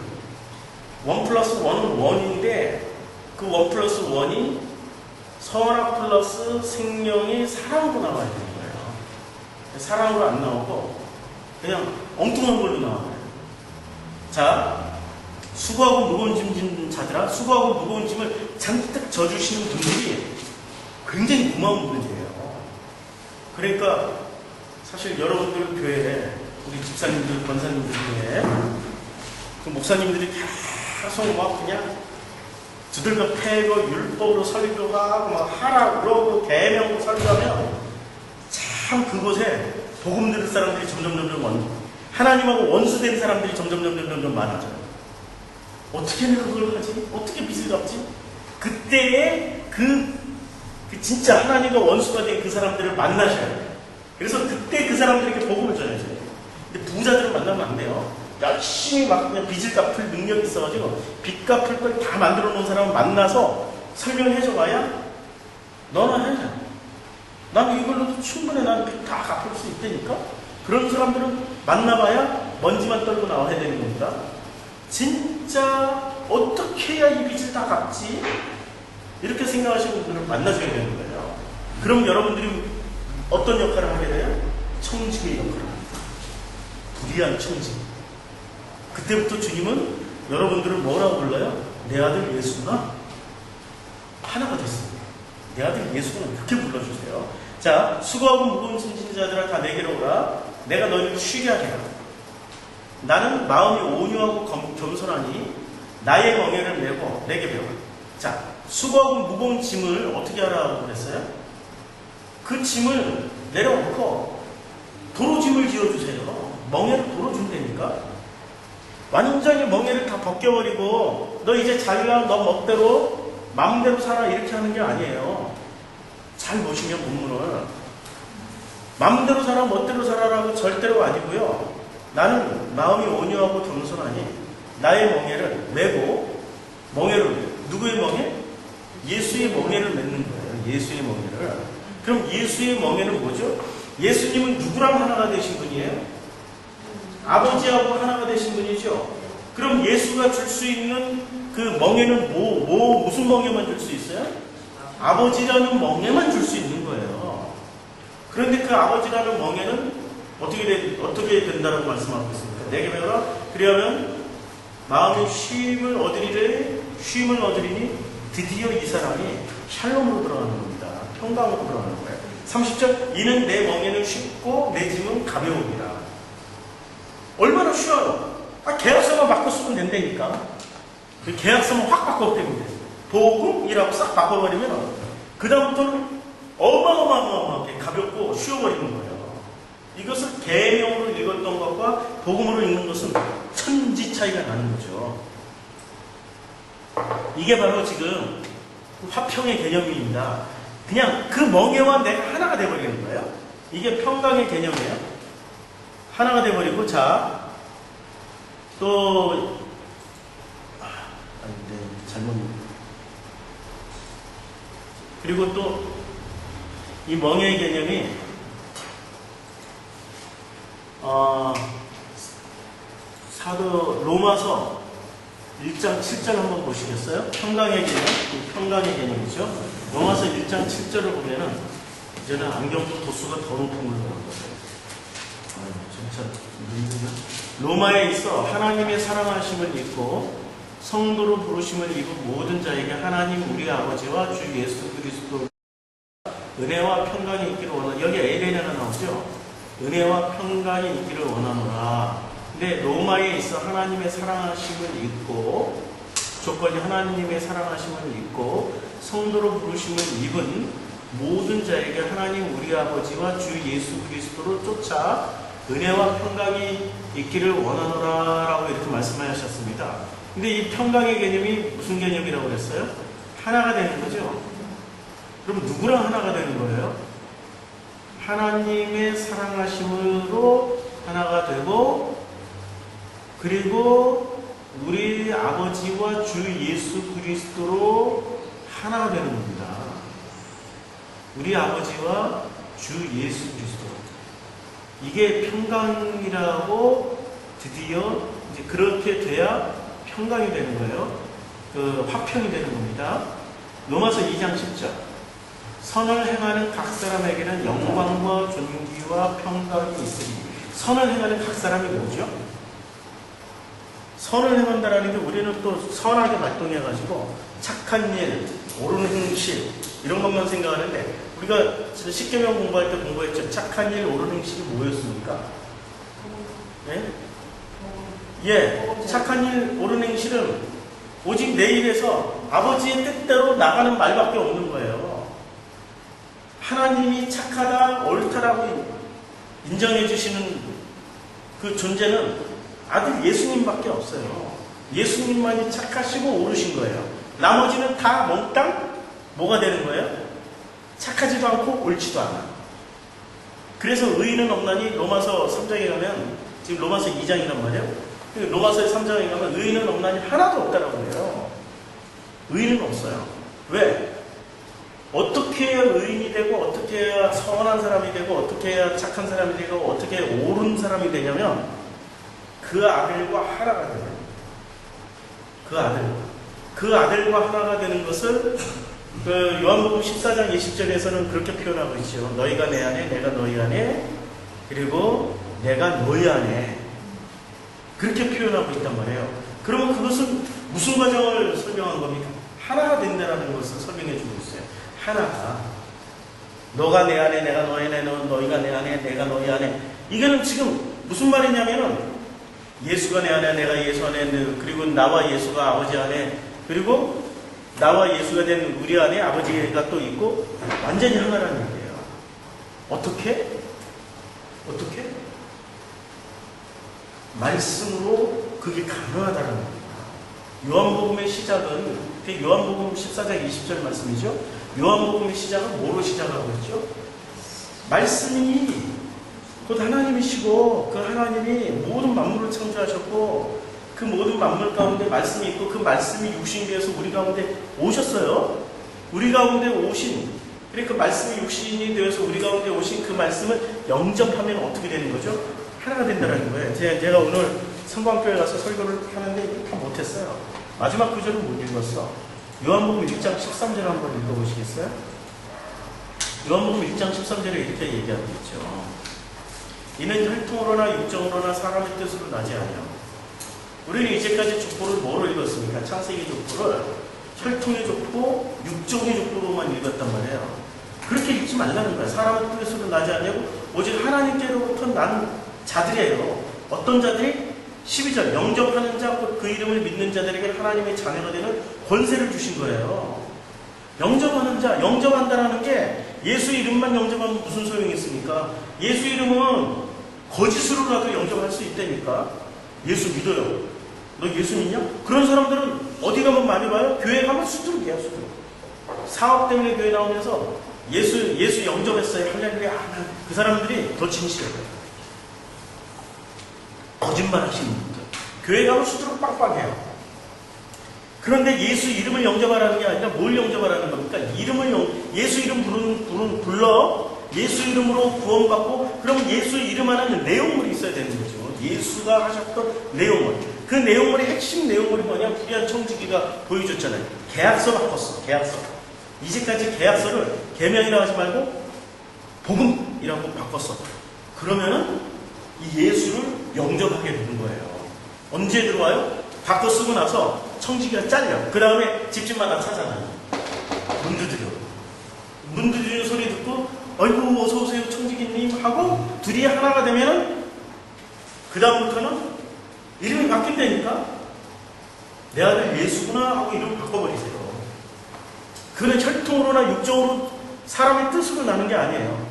1+1은 1인데 그 1+1이 선악 플러스 생명이 사랑으로 나와야 되는 거예요. 사랑으로 안 나오고 그냥 엉뚱한 걸로 나와요. 자, 수고하고 무거운 짐 진 자들아, 수고하고 무거운 짐을 잔뜩 져주시는 분들이 굉장히 고마운 분들이에요. 그러니까 사실 여러분들 교회에 우리 집사님들, 권사님들 중에 그 목사님들이 계속 막 그냥 두들겨 패고 율법으로 설교하고 막 하라 그러고 계명으로 설교하면 참 그곳에 복음 들을 사람들이 점점 하나님하고 원수된 사람들이 점점 많아져요. 어떻게 내가 그걸 하지? 어떻게 빚을 갚지? 그때에 그 진짜 하나님과 원수가 된 그 사람들을 만나셔야 돼요. 그래서 그때 그 사람들에게 복음을 전해줘야 돼요. 근데 부자들을 만나면 안 돼요. 열심히 막 그냥 빚을 갚을 능력이 있어가지고 빚 갚을 걸 다 만들어 놓은 사람을 만나서 설명해줘 봐야 너는 해. 난 이걸로도 충분히 난 빚 다 갚을 수 있다니까? 그런 사람들은 만나봐야 먼지만 떨고 나와야 되는 겁니다. 진짜 어떻게 해야 이 빚을 다 갚지? 이렇게 생각하시는 분들은 만나셔야 되는 거예요. 그럼 여러분들이 어떤 역할을 하게 돼요? 청지기의 역할을 합니다. 불의한 청지기. 그때부터 주님은 여러분들은 뭐라고 불러요? 내 아들 예수구나. 하나가 됐습니다. 내 아들 예수구나. 그렇게 불러주세요. 자, 수고하고 무거운 짐진 자들아 다 내게로 오라. 내가 너희를 쉬게 하리라. 나는 마음이 온유하고 겸손하니 나의 멍에를 메고 내게 배우라. 자, 수고하고 무거운 짐을 어떻게 하라고 그랬어요? 그 짐을 내려놓고 도로짐을 지어주세요. 멍에를 도로 준다니까. 완전히 멍에를 다 벗겨버리고 너 이제 잘라 너 멋대로 마음대로 살아 이렇게 하는 게 아니에요. 잘 보시면 본문을 마음대로 살아 멋대로 살아라고 절대로 아니고요. 나는 마음이 온유하고 겸손하니 나의 멍에를 메고 멍에를 누구의 멍에? 예수의 멍에를 맺는 거예요. 예수의 멍에를. 그럼 예수의 멍에는 뭐죠? 예수님은 누구랑 하나가 되신 분이에요? 아버지하고 하나가 되신 분이죠. 그럼 예수가 줄 수 있는 그 멍에는 무슨 멍에만 줄 수 있어요? 아버지라는 멍에만 줄 수 있는 거예요. 그런데 그 아버지라는 멍에는 어떻게 된다고 말씀하고 있습니까? 내게 배워라. 그리하면 마음의 쉼을 얻으리니 드디어 이 사람이 샬롬으로 들어가는 겁니다. 평강으로 들어가는 거예요. 30절 이는 내 멍에는 쉽고 내 짐은 가벼우니라. 얼마나 쉬워요. 계약서만 바꿔 쓰면 된다니까. 그 계약서만 확 바꿔버리면 돼요. 복음이라고 싹 바꿔버리면 그 다음부터는 어마어마하게 가볍고 쉬워버리는 거예요. 이것을 계명으로 읽었던 것과 복음으로 읽는 것은 천지 차이가 나는 거죠. 이게 바로 지금 화평의 개념입니다. 그냥 그 멍에와 내가 하나가 돼버리는 거예요. 이게 평강의 개념이에요. 하나가 돼버리고, 자, 또, 잘못. 그리고 또, 이 멍에의 개념이, 사도 로마서 1장 7절 한번 보시겠어요? 평강의 개념, 평강의 개념이죠. 로마서 1장 7절을 보면은 이제는 안경도 도수가 더 높은 걸로 나온 거예요. 진짜 로마에 있어 하나님의 사랑하심을 입고 성도로 부르심을 입은 모든 자에게 하나님 우리 아버지와 주 예수 그리스도 은혜와 평강이 있기를 원하노라. 여기 에레나가 나오죠. 은혜와 평강이 있기를 원하노라. 근데 로마에 있어 하나님의 사랑하심을 입고 조건이 하나님의 사랑하심을 입고 성도로 부르심을 입은 모든 자에게 하나님 우리 아버지와 주 예수 그리스도로 쫓아 은혜와 평강이 있기를 원하노라 라고 이렇게 말씀하셨습니다. 근데 이 평강의 개념이 무슨 개념이라고 그랬어요? 하나가 되는 거죠. 그럼 누구랑 하나가 되는 거예요? 하나님의 사랑하심으로 하나가 되고 그리고 우리 아버지와 주 예수 그리스도로 하나가 되는 겁니다. 우리 아버지와 주 예수 그리스도. 이게 평강이라고 드디어 이제 그렇게 돼야 평강이 되는 거예요. 그 화평이 되는 겁니다. 로마서 2장 10절. 선을 행하는 각 사람에게는 영광과 존귀와 평강이 있으니. 선을 행하는 각 사람이 뭐죠? 선을 행한다라는 게 우리는 또 선하게 발동해가지고 착한 일, 옳은 행실 이런 것만 생각하는데 우리가 십계명 공부할 때 공부했죠. 착한 일, 옳은 행실이 뭐였습니까? 착한 일, 옳은 행실은 오직 내 입에서 아버지의 뜻대로 나가는 말밖에 없는 거예요. 하나님이 착하다, 옳다라고 인정해 주시는 그 존재는 아들 예수님밖에 없어요. 예수님만이 착하시고 옳으신 거예요. 나머지는 다 몽땅 뭐가 되는 거예요? 착하지도 않고 옳지도 않아. 그래서 의인은 없나니 로마서 3장에 가면 지금 로마서 2장이란 말이에요. 로마서 3장에 가면 의인은 없나니 하나도 없다라고 해요. 의인은 없어요. 왜? 어떻게 해야 의인이 되고 어떻게 해야 선한 사람이 되고 어떻게 해야 착한 사람이 되고 어떻게 해야 옳은 사람이 되냐면 그 아들과 하나가 되는 거예요. 그 아들과 하나가 되는 것을 그 요한복음 14장 20절에서는 그렇게 표현하고 있죠. 너희가 내 안에 내가 너희 안에 그리고 내가 너희 안에 그렇게 표현하고 있단 말이에요. 그러면 그것은 무슨 과정을 설명한 겁니까? 하나가 된다는 것을 설명해 주고 있어요. 하나가. 너가 내 안에, 내가 너희 안에, 너희가 내 안에, 내가 너희 안에. 이거는 지금 무슨 말이냐면은 예수가 내 안에, 내가 예수 안에, 그리고 나와 예수가 아버지 안에, 그리고 나와 예수가 된 우리 안에 아버지가 또 있고 완전히 하나라는 얘기예요. 어떻게? 어떻게? 말씀으로 그게 가능하다는 겁니다. 요한복음의 시작은 요한복음 14장 20절 말씀이죠. 요한복음의 시작은 뭐로 시작하고 있죠? 말씀이 곧 하나님이시고 그 하나님이 모든 만물을 창조하셨고 그 모든 만물 가운데 말씀이 있고 그 말씀이 육신이 되어서 우리 가운데 오셨어요. 우리 가운데 오신, 그러니까 그 말씀이 육신이 되어서 우리 가운데 오신 그 말씀을 영접하면 어떻게 되는 거죠? 하나가 된다는 거예요. 제가 오늘 성광교회 가서 설교를 하는데 다 못했어요. 마지막 구절을 못 읽었어. 요한복음 1장 13절 한번 읽어보시겠어요? 요한복음 1장 13절에 이렇게 얘기하고 있죠. 이는 혈통으로나 육정으로나 사람의 뜻으로 나지 아니하고. 우리는 이제까지 족보를 뭐로 읽었습니까? 창세기 족보를 혈통의 족보, 육정의 족보로만 읽었단 말이에요. 그렇게 읽지 말라는 거야. 사람의 뜻으로 나지 않냐고. 오직 하나님께로부터 난 자들이에요. 어떤 자들이? 12절 영접하는 자, 그 이름을 믿는 자들에게 하나님의 자녀가 되는 권세를 주신 거예요. 영접하는 자, 영접한다라는 게 예수 이름만 영접하면 무슨 소용이 있습니까? 예수 이름은 거짓으로라도 영접할 수 있다니까. 예수 믿어요. 너 예수 믿냐? 그런 사람들은 어디 가면 많이 봐요? 교회 가면 수두룩이야, 수두룩. 사업 때문에 교회 나오면서 예수 영접했어요. 할렐루야. 그 사람들이 더 진실해요. 거짓말 하시는 분들. 교회 가면 수두룩 빵빵해요. 그런데 예수 이름을 영접하라는 게 아니라 뭘 영접하라는 겁니까? 예수 이름 불러 예수 이름으로 구원받고, 그러면 예수 이름 안에는 내용물이 있어야 되는 거죠. 예수가 하셨던 내용물. 그 내용물의 핵심 내용물이 뭐냐? 불의한 청지기가 보여줬잖아요. 계약서 바꿨어. 계약서. 이제까지 계약서를 계명이라고 하지 말고 복음이라고 바꿨어. 그러면은 이 예수를 영접하게 되는 거예요. 언제 들어와요? 바꿔 쓰고 나서 청지기가 잘려. 그 다음에 집집마다 찾아나요. 문 두드려. 문 두드리는 소리 듣고 아이고 어서오세요 청지기님 하고 둘이 하나가 되면은 그 다음부터는 이름이 바뀐다니까. 내 아들 예수구나 하고 이름 바꿔버리세요. 그는 혈통으로나 육정으로 사람의 뜻으로 나는 게 아니에요.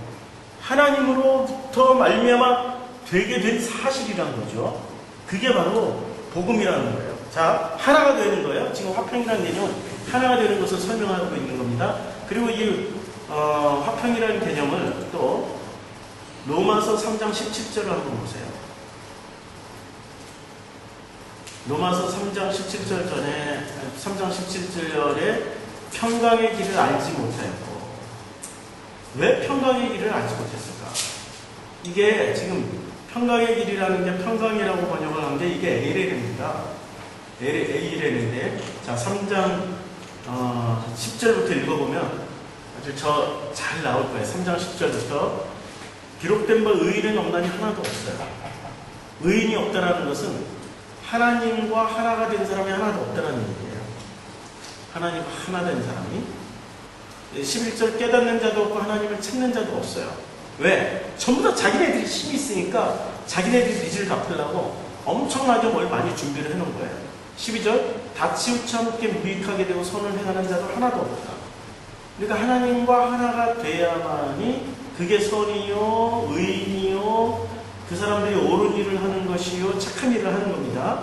하나님으로부터 말미암아 되게 된 사실이라는 거죠. 그게 바로 복음이라는 거예요. 자, 하나가 되는 거예요. 지금 화평이라는 개념은 하나가 되는 것을 설명하고 있는 겁니다. 그리고 이 화평이라는 개념을 또 로마서 3장 17절을 한번 보세요. 로마서 3장 17절 전에 3장 17절에 평강의 길을 알지 못하였고, 왜 평강의 길을 알지 못했을까? 이게 지금 평강의 길이라는 게 평강이라고 번역을 한 게 이게 에이레입니다. 에이레인데, 자 3장 10절부터 읽어보면 아주 잘 나올 거예요. 3장 10절부터 기록된 바 의인은 없나니 하나도 없어요. 의인이 없다라는 것은 하나님과 하나가 된 사람이 하나도 없다라는 얘기예요. 하나님과 하나 된 사람이 11절 깨닫는 자도 없고 하나님을 찾는 자도 없어요. 왜? 전부 다 자기네들이 힘이 있으니까 자기네들이 빚을 갚으려고 엄청나게 뭘 많이 준비를 해놓은 거예요. 12절 다 치우쳐 함께 무익하게 되고 선을 행하는 자도 하나도 없다. 그러니까 하나님과 하나가 돼야만이 그게 선이요 의인이요 그 사람들이 옳은 일을 하는 것이요 착한 일을 하는 겁니다.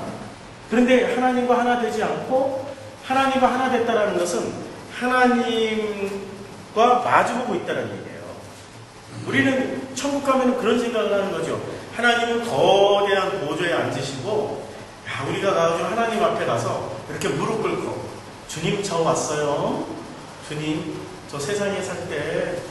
그런데 하나님과 하나 되지 않고 하나님과 하나 됐다라는 것은 하나님과 마주보고 있다는 얘기예요. 우리는 천국 가면 그런 생각을 하는 거죠. 하나님은 거대한 보좌에 앉으시고, 야, 우리가 가가지고 하나님 앞에 가서 이렇게 무릎 꿇고, 주님 저 왔어요. 주님 저 세상에 살 때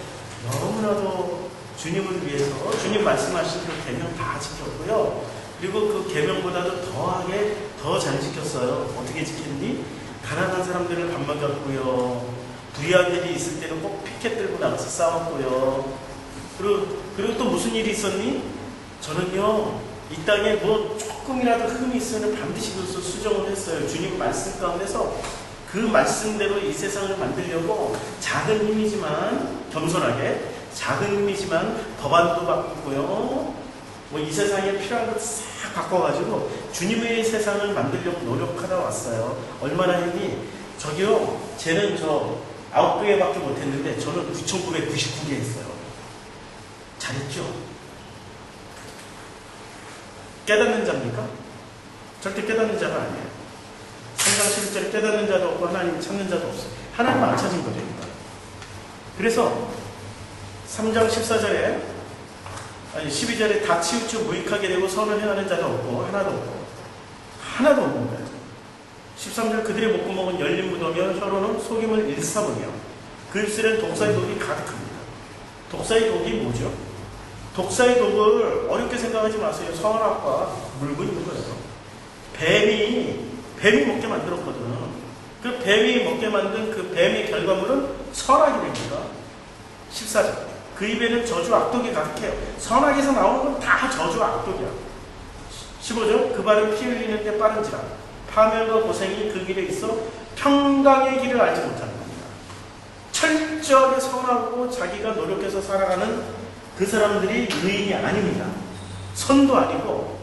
너무나도 주님을 위해서 주님 말씀하신 그 계명 다 지켰고요. 그리고 그 계명보다도 더하게 더 잘 지켰어요. 어떻게 지켰니? 가난한 사람들을 밥 먹였고요. 불의한 일이 있을 때는 꼭 피켓 들고 나가서 싸웠고요. 그리고 또 무슨 일이 있었니? 저는요 이 땅에 뭐 조금 조금이라도 흠이 있으면 반드시 그것을 수정을 했어요. 주님 말씀 가운데서 그 말씀대로 이 세상을 만들려고 작은 힘이지만 겸손하게 작은 힘이지만 법안도 바꾸고요. 뭐 이 세상에 필요한 것 싹 바꿔가지고 주님의 세상을 만들려고 노력하다 왔어요. 얼마나 했니? 저기요, 쟤는 저 9개밖에 못했는데 저는 9,999개 했어요. 잘했죠? 깨닫는 자입니까? 절대 깨닫는 자가 아니에요. 3장 11절에 깨닫는 자도 없고 하나님을 찾는 자도 없어요. 하나님 안 찾은 거죠. 그래서 3장 14절에 아니 12절에 다 치우쳐 무익하게 되고 선을 행하는 자도 없고 하나도 없는 거예요. 13절 그들의 목구멍은 열린 무덤이며 혀로는 속임을 일삼으며 그 입술엔 독사의 독이 가득합니다. 독사의 독이 뭐죠? 독사의 독을 어렵게 생각하지 마세요. 선악과 물고 있는 거예요. 뱀이 먹게 만들었거든. 그 뱀이 먹게 만든 그 뱀의 결과물은 선악이 됩니다. 14절 그 입에는 저주와 악독이 가득해요. 선악에서 나오는 건 다 저주와 악독이야. 15절 그 발은 피 흘리는데 빠른지라 파멸과 고생이 그 길에 있어 평강의 길을 알지 못하는 겁니다. 철저하게 선하고 자기가 노력해서 살아가는 그 사람들이 의인이 아닙니다. 선도 아니고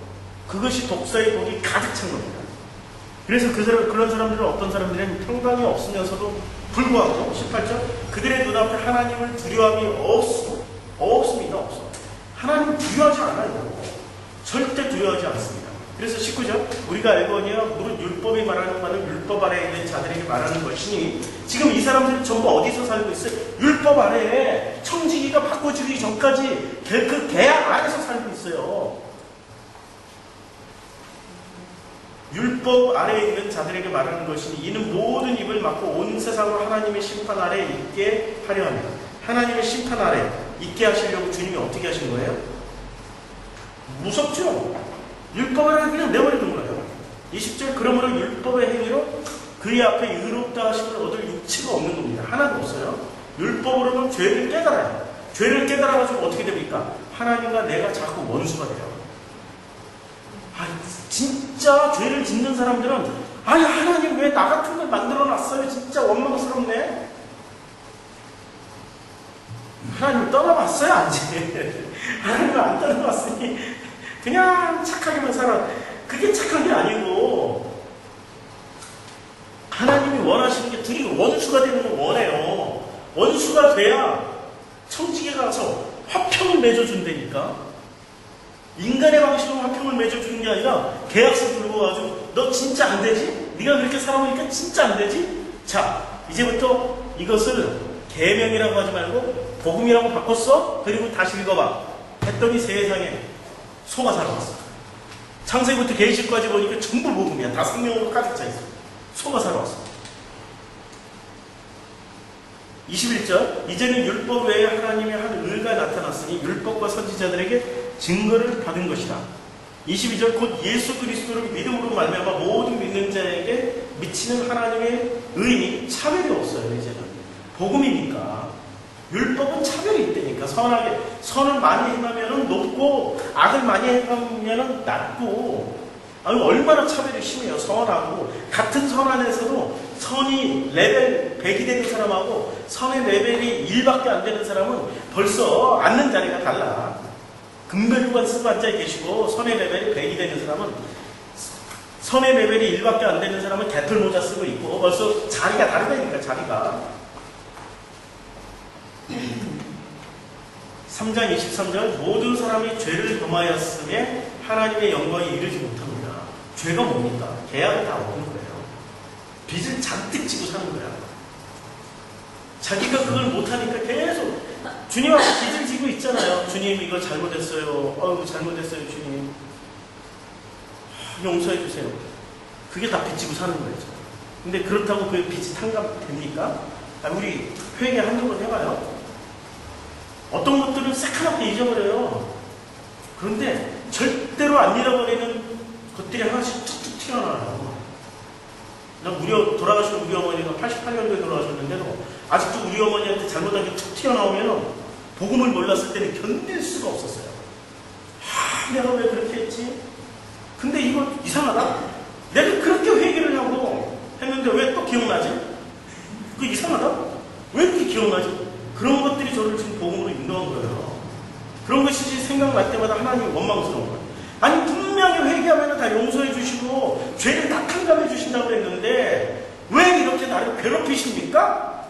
그것이 독사의 독이 가득 찬 겁니다. 그래서 그런 사람들은 어떤 사람들은 평강이 없으면서도 불구하고 18절 그들의 눈앞에 하나님을 두려움이 없습니다. 없어. 하나님 두려워하지 않아요. 절대 두려워하지 않습니다. 그래서 19절 우리가 알거니와 무릇 율법이 말하는 바는 율법 아래에 있는 자들에게 말하는 것이니 지금 이 사람들이 전부 어디서 살고 있어요? 율법 아래에 청지기가 바꿔주기 전까지 그 계약 아래에서 살고 있어요. 율법 아래에 있는 자들에게 말하는 것이니 이는 모든 입을 막고 온 세상으로 하나님의 심판 아래에 있게 하려 합니다. 하나님의 심판 아래 있게 하시려고 주님이 어떻게 하신 거예요? 무섭죠? 율법 아래에 그냥 내버려둔 거예요. 20절 그러므로 율법의 행위로 그의 앞에 의롭다 하심을 얻을 육체가 없는 겁니다. 하나도 없어요. 율법으로는 죄를 깨달아요. 죄를 깨달아가지고 어떻게 됩니까? 하나님과 내가 자꾸 원수가 돼요. 진짜 죄를 짓는 사람들은 아니 하나님 왜 나 같은 걸 만들어놨어요? 진짜 원망스럽네. 하나님 떠나봤어요? 아직 하나님을 안 떠나봤으니 그냥 착하게만 살아. 그게 착한 게 아니고 하나님이 원하시는 게 둘이 원수가 되는 걸 원해요. 원수가 돼야 청지기에 가서 화평을 맺어준다니까. 인간의 방식으로 화평을 맺어주는 게 아니라 계약서 들고 가지고 너 진짜 안 되지? 네가 그렇게 살아보니까 진짜 안 되지? 자, 이제부터 이것을 계명이라고 하지 말고 복음이라고 바꿨어? 그리고 다시 읽어봐. 했더니 세상에 소가 살아왔어. 창세기부터 계시까지 보니까 전부 복음이야. 다 생명으로 가득 차 있어. 소가 살아왔어. 21절 이제는 율법 외에 하나님의 한 의가 나타났으니 율법과 선지자들에게 증거를 받은 것이다. 22절 곧 예수 그리스도를 믿음으로 말미암아 모든 믿는 자에게 미치는 하나님의 의인이 차별이 없어요. 이제는 복음이니까. 율법은 차별이 있다니까. 선을 많이 행하면 높고 악을 많이 행하면 낮고. 아니 얼마나 차별이 심해요. 선하고 같은 선 안에서도 선이 레벨 100이 되는 사람하고 선의 레벨이 1밖에 안 되는 사람은 벌써 앉는 자리가 달라. 금별관 쓰고 앉아 계시고 선의 레벨이 100이 되는 사람은 선의 레벨이 1밖에 안 되는 사람은 개털 모자 쓰고 있고 벌써 자리가 다르다니까. 자리가 3장 23절 모든 사람이 죄를 범하였음에 하나님의 영광에 이르지 못합니다. 죄가 뭡니까? 계약을 다 어기는 거예요. 빚을 잔뜩 지고 사는 거야. 자기가 그걸 못하니까 계속 주님 앞에 빚을 지고 있잖아요. 주님 이거 잘못했어요. 잘못했어요 주님. 용서해 주세요. 그게 다 빚 지고 사는 거예요. 근데 그렇다고 그 빚이 탕감됩니까? 우리 회개 한두 번 해봐요. 어떤 것들은 새카맣게 잊어버려요. 그런데 절대로 안 잃어버리는 것들이 하나씩 툭툭 튀어나와요. 돌아가신 우리 어머니가 88년도에 돌아가셨는데도 아직도 우리 어머니한테 잘못한 게 툭 튀어나오면 복음을 몰랐을 때는 견딜 수가 없었어요. 내가 왜 그렇게 했지? 근데 이거 이상하다? 내가 그렇게 회개를 하고 했는데 왜 또 기억나지? 그 이상하다? 왜 이렇게 기억나지? 그런 것들이 저를 지금 복음으로 인도한 거예요. 그런 것이 생각날 때마다 하나님이 원망스러운 거예요. 아니 분명히 회개하면 다 용서해 주시고 죄를 다 탕감해 주신다고 했는데 왜 이렇게 나를 괴롭히십니까?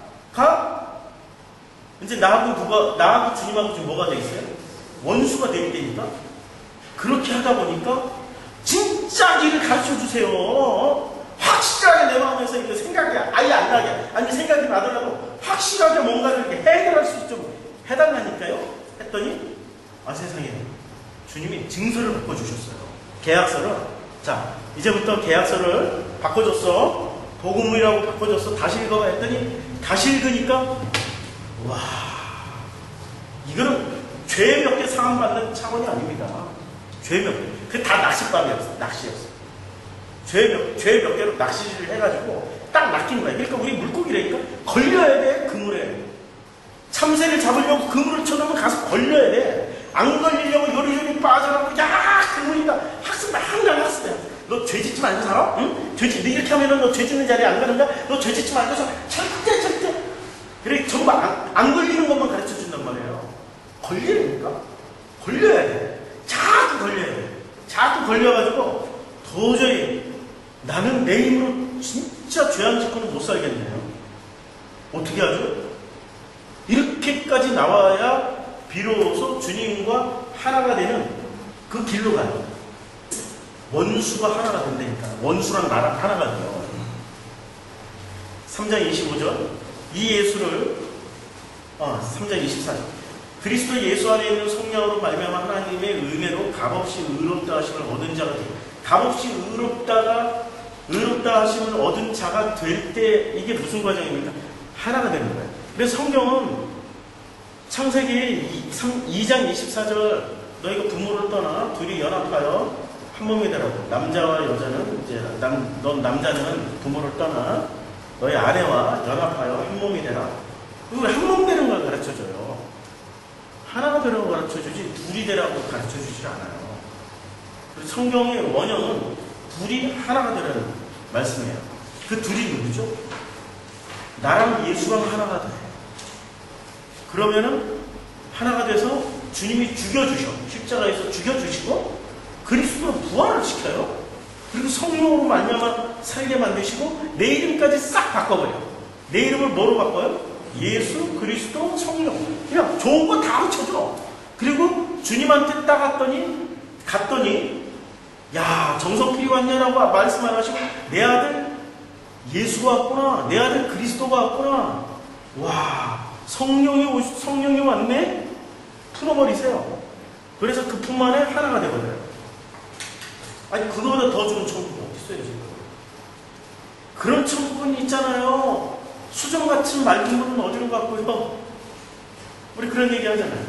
이제 나하고 주님하고 지금 뭐가 돼 있어요? 원수가 돼 있다니까? 그렇게 하다 보니까 진짜 일을 가르쳐 주세요. 확실하게 내 마음에서 이거 생각이 아예 안 나게, 아니 생각이 나더라도 확실하게 뭔가를 이렇게 해결할 수 있도록 해달라니까요. 했더니 세상에 주님이 증서를 바꿔주셨어요. 계약서를. 자, 이제부터 계약서를 바꿔줬어. 복음이라고 바꿔줬어. 다시 읽어봐 했더니 다시 읽으니까 와, 이거는 죄 몇 개 상함받는 차원이 아닙니다. 죄 몇 개. 그게 다 낚시였어. 죄 몇 개로 낚시를 해가지고 딱 낚인 거야. 그러니까 우리 물고기라니까 걸려야 돼, 그물에. 참새를 잡으려고 그물을 쳐놓으면 가서 걸려야 돼. 안 걸리려고 요리요리 빠져나가고, 야, 그물이다. 학습 맨날 학습해. 너 죄 짓지 말고 살아? 응? 죄 짓, 이렇게 하면은 너 죄 짓는 자리에 안 가는가? 너 죄 짓지 말고 살아. 절대. 그래, 전부 안 걸리는 것만 가르쳐 준단 말이에요. 걸리니까? 걸려야 돼. 자꾸 걸려야 돼. 자꾸 걸려가지고 도저히 나는 내 힘으로 진짜 죄 안 짓고는 못 살겠네요. 어떻게 하죠? 이렇게까지 나와야 비로소 주님과 하나가 되는 그 길로 가요. 원수가 하나가 된다니까. 원수랑 나랑 하나가 돼요. 3장 25절. 이 예수를 3장 24절. 그리스도 예수 안에 있는 성령으로 말미암아 하나님의 은혜로 값없이 의롭다 하심을 얻은 자가 돼요. 값없이 의롭다 하심을 얻은 자가 될 때 이게 무슨 과정입니까? 하나가 되는 거예요. 그래서 성경은 창세기 2장 24절 너희가 부모를 떠나 둘이 연합하여 한 몸이 되라고. 남자와 여자는 이제 넌 남자는 부모를 떠나 너희 아내와 연합하여 한 몸이 되라. 그리고 한 몸 되는 걸 가르쳐줘요. 하나가 되는 걸 가르쳐주지 둘이 되라고 가르쳐주지 않아요. 그리고 성경의 원형은 둘이 하나가 되라는 말씀이에요. 그 둘이 누구죠? 나랑 예수랑 하나가 돼. 그러면은 하나가 돼서 주님이 죽여주셔. 십자가에서 죽여주시고 그리스도로 부활을 시켜요. 그리고 성령으로 말미암아 살게 만드시고 내 이름까지 싹 바꿔버려. 내 이름을 뭐로 바꿔요? 예수, 그리스도, 성령. 그냥 좋은 거 다 합쳐줘. 그리고 주님한테 딱 갔더니 야, 정성필이 왔냐라고 말씀 안 하시고 내 아들 예수가 왔구나. 내 아들 그리스도가 왔구나. 와, 성령이 왔네? 풀어버리세요. 그래서 그 품 안에 하나가 되거든요. 아니, 그거보다 더 좋은 천국이 어딨어요, 지금. 그런 천국은 있잖아요. 수정같은 맑은 물은 어디로 갔고요. 우리 그런 얘기 하잖아요.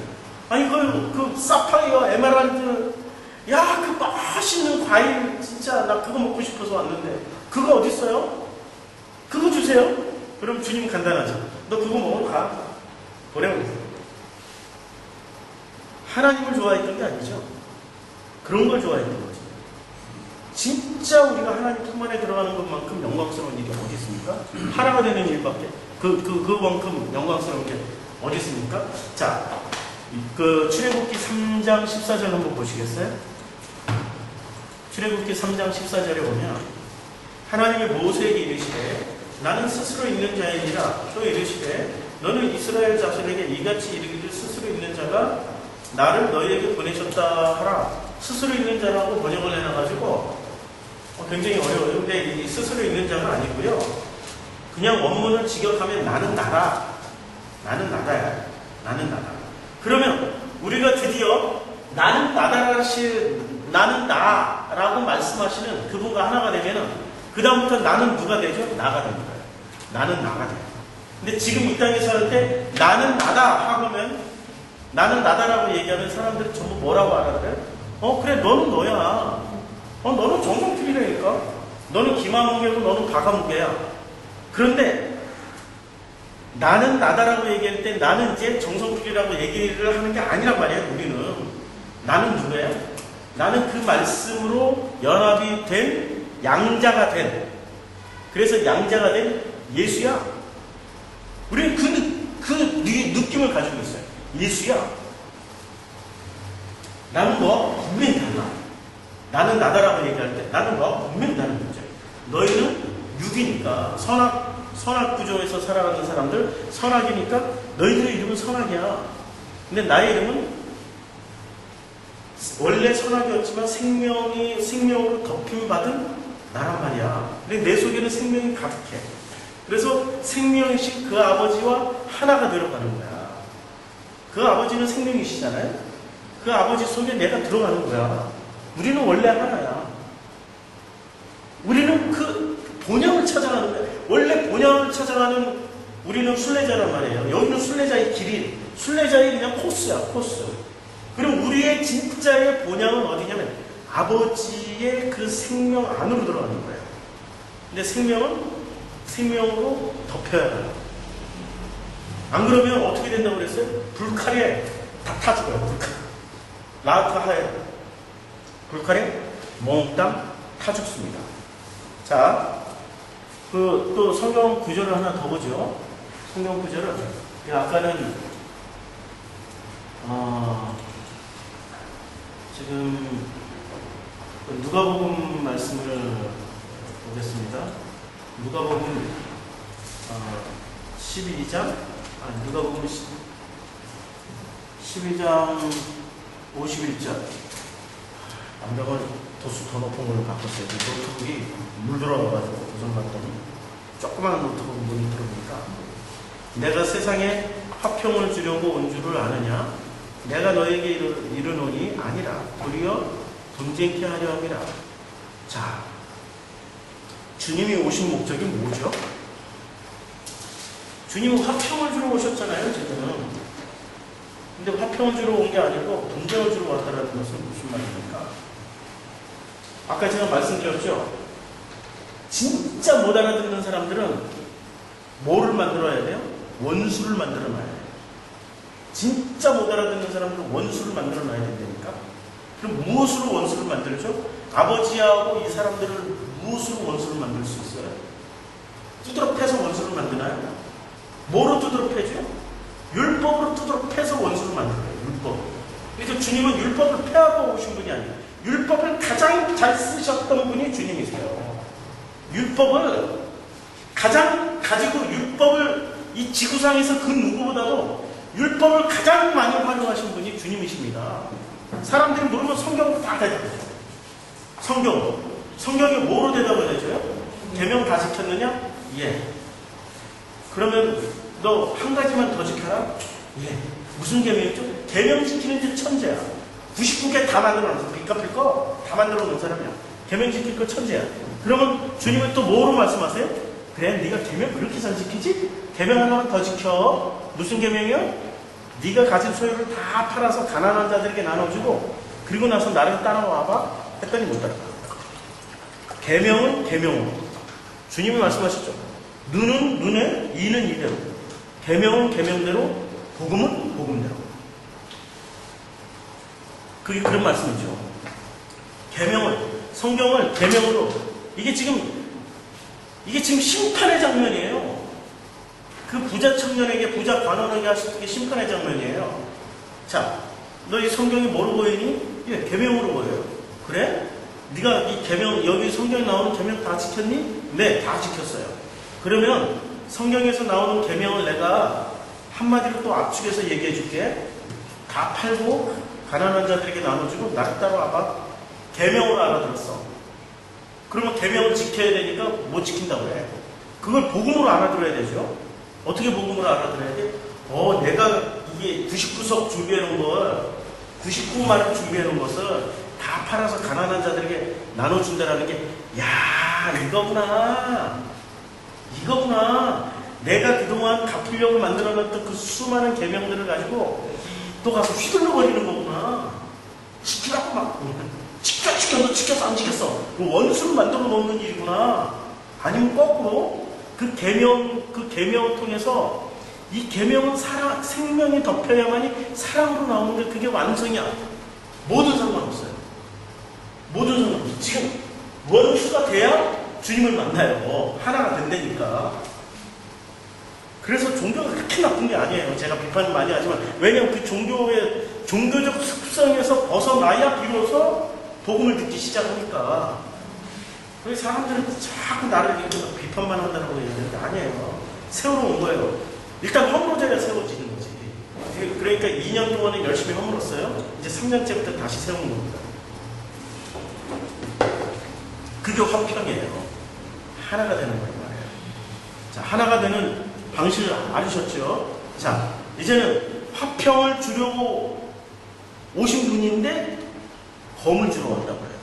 아니, 그 사파이어, 에메랄드, 야, 그 맛있는 과일, 진짜, 나 그거 먹고 싶어서 왔는데, 그거 어딨어요? 그거 주세요. 그럼 주님 간단하죠. 너 그거 먹으러 가. 보내버리세요. 하나님을 좋아했던 게 아니죠. 그런 걸 좋아했던 거죠. 진짜 우리가 하나님 품 안에 들어가는 것만큼 영광스러운 일이 어디 있습니까? 하나가 되는 일밖에 그만큼 영광스러운 게 어디 있습니까? 자, 그 출애굽기 3장 14절 한번 보시겠어요? 출애굽기 3장 14절에 보면 하나님이 모세에게 이르시되 나는 스스로 있는 자이니라. 또 이르시되 너는 이스라엘 자손에게 이같이 이르기를 스스로 있는 자가 나를 너희에게 보내셨다 하라. 스스로 있는 자라고 번역을 해놔가지고 굉장히 어려워요. 근데 이 스스로 있는 자가 아니고요. 그냥 원문을 직역하면 나는 나다. 나는 나다야. 나는 나다. 그러면 우리가 드디어 나는 나라고 말씀하시는 그분과 하나가 되면은 그 다음부터 나는 누가 되죠? 나가 되는 거예요. 나는 나가 돼요. 근데 지금 이 땅에 살 때 나는 나다 하고면 나는 나다라고 얘기하면 사람들이 전부 뭐라고 알아들어요? 그래, 너는 너야. 너는 정성필이라니까. 너는 기마무게고 너는 바가무게야. 그런데 나는 나다라고 얘기할 때 나는 이제 정성필이라고 얘기를 하는 게 아니란 말이에요. 우리는. 나는 누구예요? 나는 그 말씀으로 연합이 된 양자가 된, 그래서 양자가 된 예수야. 우리는 그 느낌을 가지고 있어요. 예수야. 나는 너와 분명히 달라. 나는 나다라고 얘기할 때 나는 너와 분명히 다른 문제. 너희는 육이니까 선악 구조에서 살아가는 사람들, 선악이니까 너희들의 이름은 선악이야. 근데 나의 이름은 원래 선악이었지만 생명으로 덮임받은 나란 말이야. 근데 내 속에는 생명이 가득해. 그래서 생명이신 그 아버지와 하나가 되어가는 거야. 그 아버지는 생명이시잖아요. 그 아버지 속에 내가 들어가는 거야. 우리는 원래 하나야. 우리는 그 본향을 찾아가는 거야. 원래 본향을 찾아가는 우리는 순례자란 말이에요. 여기는 순례자의 길이, 순례자의 그냥 코스야, 코스. 그리고 우리의 진짜의 본향은 어디냐면 아버지의 그 생명 안으로 들어가는 거예요. 근데 생명은 생명으로 덮여야 해요. 안 그러면 어떻게 된다고 그랬어요? 불칼에 다 타 죽어요. 불칼. 라하에 불칼에 몽땅 타 죽습니다. 자, 또 성경 구절을 하나 더 보죠. 성경 구절은 아까는 지금 누가복음 말씀을 보겠습니다. 누가복음 12장, 누가복음 12장 51절. 안경을 도수 더 높은 걸로 바꿨어요. 노트북이 물 들어가가지고 고장났더니 조그마한 노트북 문이 들어오니까 내가 세상에 화평을 주려고 온 줄을 아느냐? 내가 너에게 이르노니 아니라 도리어 분쟁케 하려 함이라. 자, 주님이 오신 목적이 뭐죠? 주님은 화평을 주러 오셨잖아요, 지금. 근데 화평을 주러 온 게 아니고 분쟁을 주러 왔다는 것은 무슨 말입니까? 아까 제가 말씀드렸죠? 진짜 못 알아듣는 사람들은 뭐를 만들어야 돼요? 원수를 만들어놔야 돼요. 진짜 못 알아듣는 사람들은 원수를 만들어놔야 된다니까? 그럼 무엇으로 원수를 만들죠? 아버지하고 이 사람들을 무엇으로 원수를 만들 수 있어요? 두드러 패서 원수를 만드나요? 뭐로 두드러 패죠? 율법으로 두드러 패서 원수를 만들어요. 율법. 그래서 주님은 율법을 폐하고 오신 분이 아니에요. 율법을 가장 잘 쓰셨던 분이 주님이세요. 율법을 가장 가지고 율법을 이 지구상에서 그 누구보다도 율법을 가장 많이 활용하신 분이 주님이십니다. 사람들이 물으면 성경으로 다 대답해요. 성경이 뭐로 대답을 해줘요? 계명 다 지켰느냐? 예. 그러면 너 한 가지만 더 지켜라? 예. 무슨 계명이죠? 계명 지키는 데 천재야. 99개 다 만들어 놨어. 빚갚을 거 다 만들어 놓은 사람이야. 계명 지킬 거 천재야. 그러면 주님은 또 뭐로 말씀하세요? 그래, 네가 계명 그렇게 잘 지키지? 계명 하나만 더 지켜. 무슨 계명이요? 네가 가진 소유를 다 팔아서 가난한 자들에게 나눠주고 그리고 나서 나를 따라와봐 했더니 못 따라가. 계명은 계명으로. 주님이 말씀하셨죠. 눈은 눈에, 이는 이대로. 계명은 계명대로, 복음은 복음대로. 그게 그런 말씀이죠. 성경을 계명으로. 이게 지금 심판의 장면이에요. 그 부자 청년에게, 부자 관원에게 하셨던 게 심판의 장면이에요. 자, 너 이 성경이 뭐로 보이니? 예, 계명으로 보여요. 그래? 네가 이 계명, 여기 성경에 나오는 계명 다 지켰니? 네, 다 지켰어요. 그러면 성경에서 나오는 계명을 내가 한마디로 또 압축해서 얘기해 줄게. 다 팔고 가난한 자들에게 나눠주고 나를 따라와봐. 계명으로 알아들었어. 그러면 계명을 지켜야 되니까 못 지킨다고 해. 그걸 복음으로 알아들어야 되죠. 어떻게 복음으로 알아들어야 돼? 내가 이게 99석 준비해 놓은 걸, 99마를 준비해 놓은 것을 다 팔아서 가난한 자들에게 나눠준다라는 게, 야, 이거구나. 내가 그동안 갚으려고 만들어놨던 그 수많은 계명들을 가지고 또 가서 휘둘러버리는 거구나. 지키라고 막. 너 지켰어, 안 지켰어. 그 원수를 만들어 놓는 일이구나. 아니면 거꾸로 그 계명을 통해서 이 계명은 생명이 덮여야만이 사랑으로 나오는데 그게 완성이야. 뭐든 상관없어요. 모든 성도 지금 원수가 돼야 주님을 만나요. 하나가 된다니까. 그래서 종교가 그렇게 나쁜 게 아니에요. 제가 비판을 많이 하지만 왜냐하면 그 종교의 종교적 습성에서 벗어나야 비로소 복음을 듣기 시작하니까. 그래서 사람들은 자꾸 나를 이렇게 비판만 한다고 얘기하는데 아니에요. 세우러 온 거예요. 일단 허물어져야 세워지는 거지. 그러니까 2년 동안은 열심히 허물었어요. 이제 3년째부터 다시 세우는 겁니다. 그게 화평이에요. 하나가 되는 거예요. 자, 하나가 되는 방식을 알으셨죠? 자, 이제는 화평을 주려고 오신 분인데 검을 주러 왔다고 해요.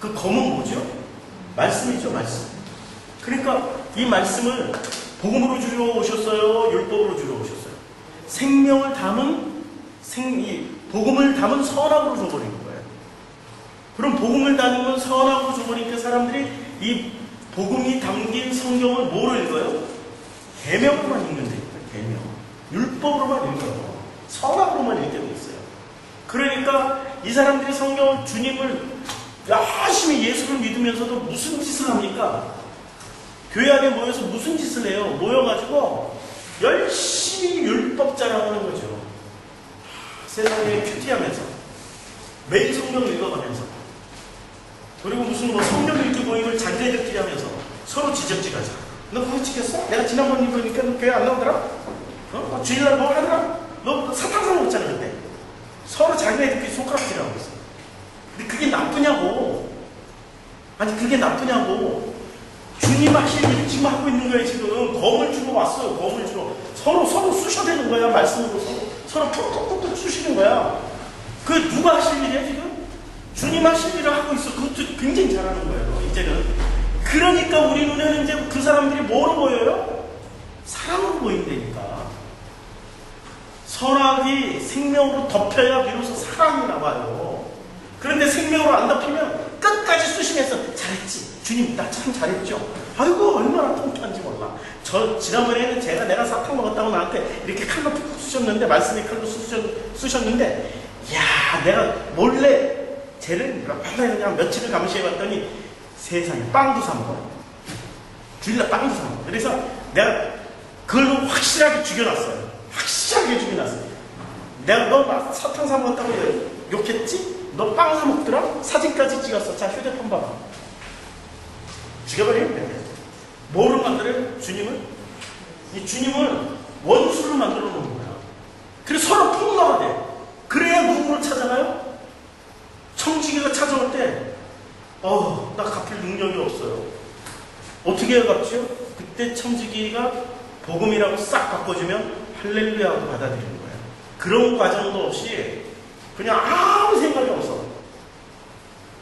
그 검은 뭐죠? 말씀이죠, 말씀. 그러니까 이 말씀을 복음으로 주러 오셨어요? 율법으로 주러 오셨어요? 생명을 담은 복음을 담은 선악으로 줘버린 거예요. 그럼 복음을 담은 선악으로 줘버리니까 사람들이 이 복음이 담긴 성경을 뭐로 읽어요? 계명으로만 읽는데 계명. 율법으로만 읽어요. 선악으로만 읽게 돼 있어요. 그러니까 이 사람들이 성경을 주님을 열심히 예수를 믿으면서도 무슨 짓을 합니까? 교회 안에 모여서 무슨 짓을 해요? 모여가지고 열심히 율법 자랑하는 거죠. 세상에 큐티하면서 매일 성경을 읽어가면서 그리고 무슨 뭐 성경 읽기 모임을 장자들끼리 하면서 서로 지적질하자. 너 그거 지켰어? 내가 지난번 읽으니까 너 교회 안 나오더라? 주일날 뭐 하더라? 너 사탕상 먹잖아 그때. 서로 자기네들끼리 손가락질하고 있어. 근데 그게 나쁘냐고. 아니 그게 나쁘냐고. 주님 하실 일을 지금 하고 있는 거예요. 지금 검을 주러 왔어요. 검을 주러. 서로 쑤셔대는 거야. 말씀으로 서로 푹푹푹 쑤시는 거야. 그 누가 하실 일이야 지금? 주님 하실 일을 하고 있어. 그것도 굉장히 잘하는 거예요. 이제는. 그러니까 우리 눈에는 이제 그 사람들이 뭐로 보여요? 사람으로 보인다니까. 선악이 생명으로 덮여야 비로소 사랑이 나와요. 그런데 생명으로 안 덮이면 끝까지 쑤시면서 잘했지. 주님 나 참 잘했죠. 아이고 얼마나 통쾌한지 몰라. 저 지난번에는 내가 사탕 먹었다고 나한테 이렇게 칼로 푹 쑤셨는데 말씀의 칼로 쑤셨는데 야 내가 몰래 쟤를 그냥 며칠을 감시해봤더니 세상에 빵도 사 먹어요. 주일날 빵도 사 먹어요. 그래서 내가 그걸로 확실하게 죽여놨어요. 확실하게 죽여놨어요. 내가 너 사탕 사 먹었다고 욕했지? 너 빵 사 먹더라? 사진까지 찍었어. 자 휴대폰 봐봐. 죽여버리면 돼. 뭐로 만들어요? 주님을? 이 주님을 원수로 만들어 놓는 거야. 그래서 서로 폭로가 돼. 그래야 누구를 찾아가요? 청지기가 찾아올 때 나 갚을 능력이 없어요. 어떻게 해야 갚죠? 그때 청지기가 복음이라고 싹 바꿔주면 할렐루야 하고 받아들이는 거예요. 그런 과정도 없이 그냥 아무 생각이 없어.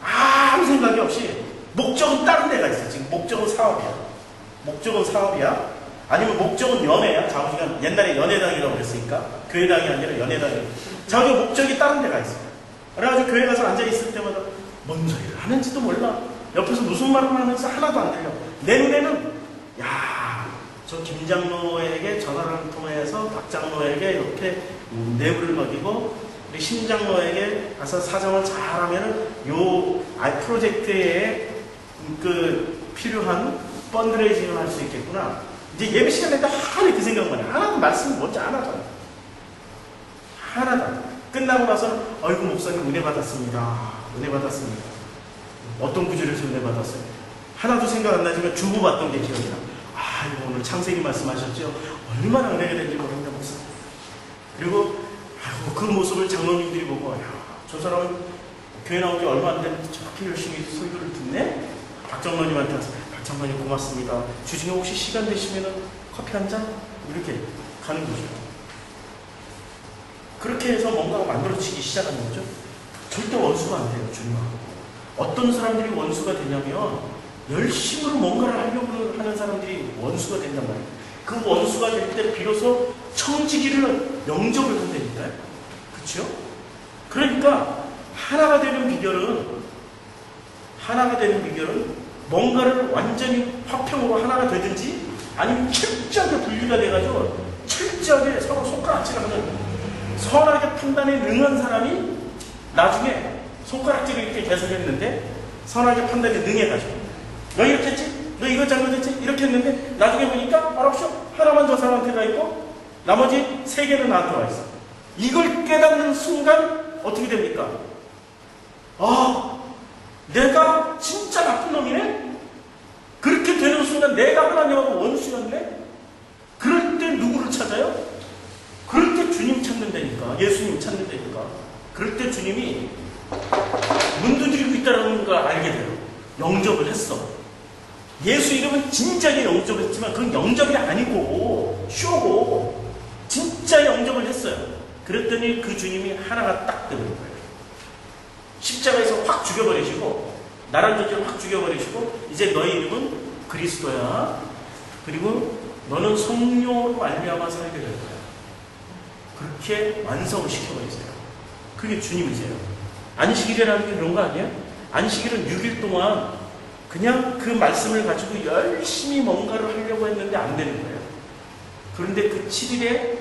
아무 생각이 없이 목적은 다른 데가 있어. 지금 목적은 사업이야. 목적은 사업이야. 아니면 목적은 연애야. 자우지가 옛날에 연애당이라고 그랬으니까 교회당이 아니라 연애당이야. 자우지가 목적이 다른 데가 있어. 그래가지고 교회 가서 앉아있을 때마다 뭔 소리를 하는지도 몰라. 옆에서 무슨 말을 하는지 하나도 안 들려. 내 눈에는 저 김장로에게 전화를 통해서 박장로에게 이렇게 내부를 먹이고 우리 신장로에게 가서 사정을 잘하면은 요 프로젝트에 필요한 펀드레이징을 할 수 있겠구나. 이제 예배 시간에 하루에 그 생각만 해. 하나도 말씀을 먼저 안 하잖아. 하나도. 끝나고 나서는 아이고 목사님 은혜 받았습니다. 은혜 받았습니다. 어떤 구절에서 은혜 받았어요? 하나도 생각 안 나지만 주고받던 게 기억이 나. 아이고 오늘 창세기 말씀하셨죠? 얼마나 은혜가 된지 모르겠다 목사. 그리고 아이고 그 모습을 장로님들이 보고 저 사람은 교회 나온 지 얼마 안 됐는데 저렇게 열심히 설교를 듣네? 박장로님한테 와서 박장로님 고맙습니다. 주중에 혹시 시간 되시면 커피 한 잔? 이렇게 가는 거죠. 그렇게 해서 뭔가가 만들어지기 시작하는 거죠. 절대 원수가 안 돼요. 주님하고. 어떤 사람들이 원수가 되냐면 열심으로 뭔가를 하려고 하는 사람들이 원수가 된단 말이에요. 그 원수가 될 때 비로소 청지기를 영접을 한다니까요. 그렇죠? 그러니까 하나가 되는 비결은 뭔가를 완전히 화평으로 하나가 되든지 아니면 철저하게 분리가 돼가지고 철저하게 서로 손가락질하는 선하게 판단에 능한 사람이 나중에 손가락질을 이렇게 계속했는데 선하게 판단에 능해가지고 너 이렇게 했지? 너 이거 잘못했지? 이렇게 했는데 나중에 보니까 말없쇼 하나만 저 사람한테 가 있고 나머지 3개는 나한테 와 있어. 이걸 깨닫는 순간 어떻게 됩니까? 아, 내가 진짜 나쁜 놈이네? 그렇게 되는 순간 내가 하나님하고 원수였네? 그럴 때 누구를 찾아요? 그럴 때 주님 찾는다니까. 예수님 찾는다니까. 그럴 때 주님이 문 두드리고 있다는 걸 알게 돼요. 영접을 했어. 예수 이름은 진작에 영접했지만 그건 영접이 아니고 쇼고 진짜 영접을 했어요. 그랬더니 그 주님이 하나가 딱 되는 거예요. 십자가에서 확 죽여버리시고 나란 존재를 확 죽여버리시고 이제 너희 이름은 그리스도야. 그리고 너는 성령으로 말미암아 살게 될 거야. 그렇게 완성을 시켜버리세요. 그게 주님이세요. 안식일이라는 게 그런 거 아니에요? 안식일은 6일 동안 그냥 그 말씀을 가지고 열심히 뭔가를 하려고 했는데 안 되는 거예요. 그런데 그 7일에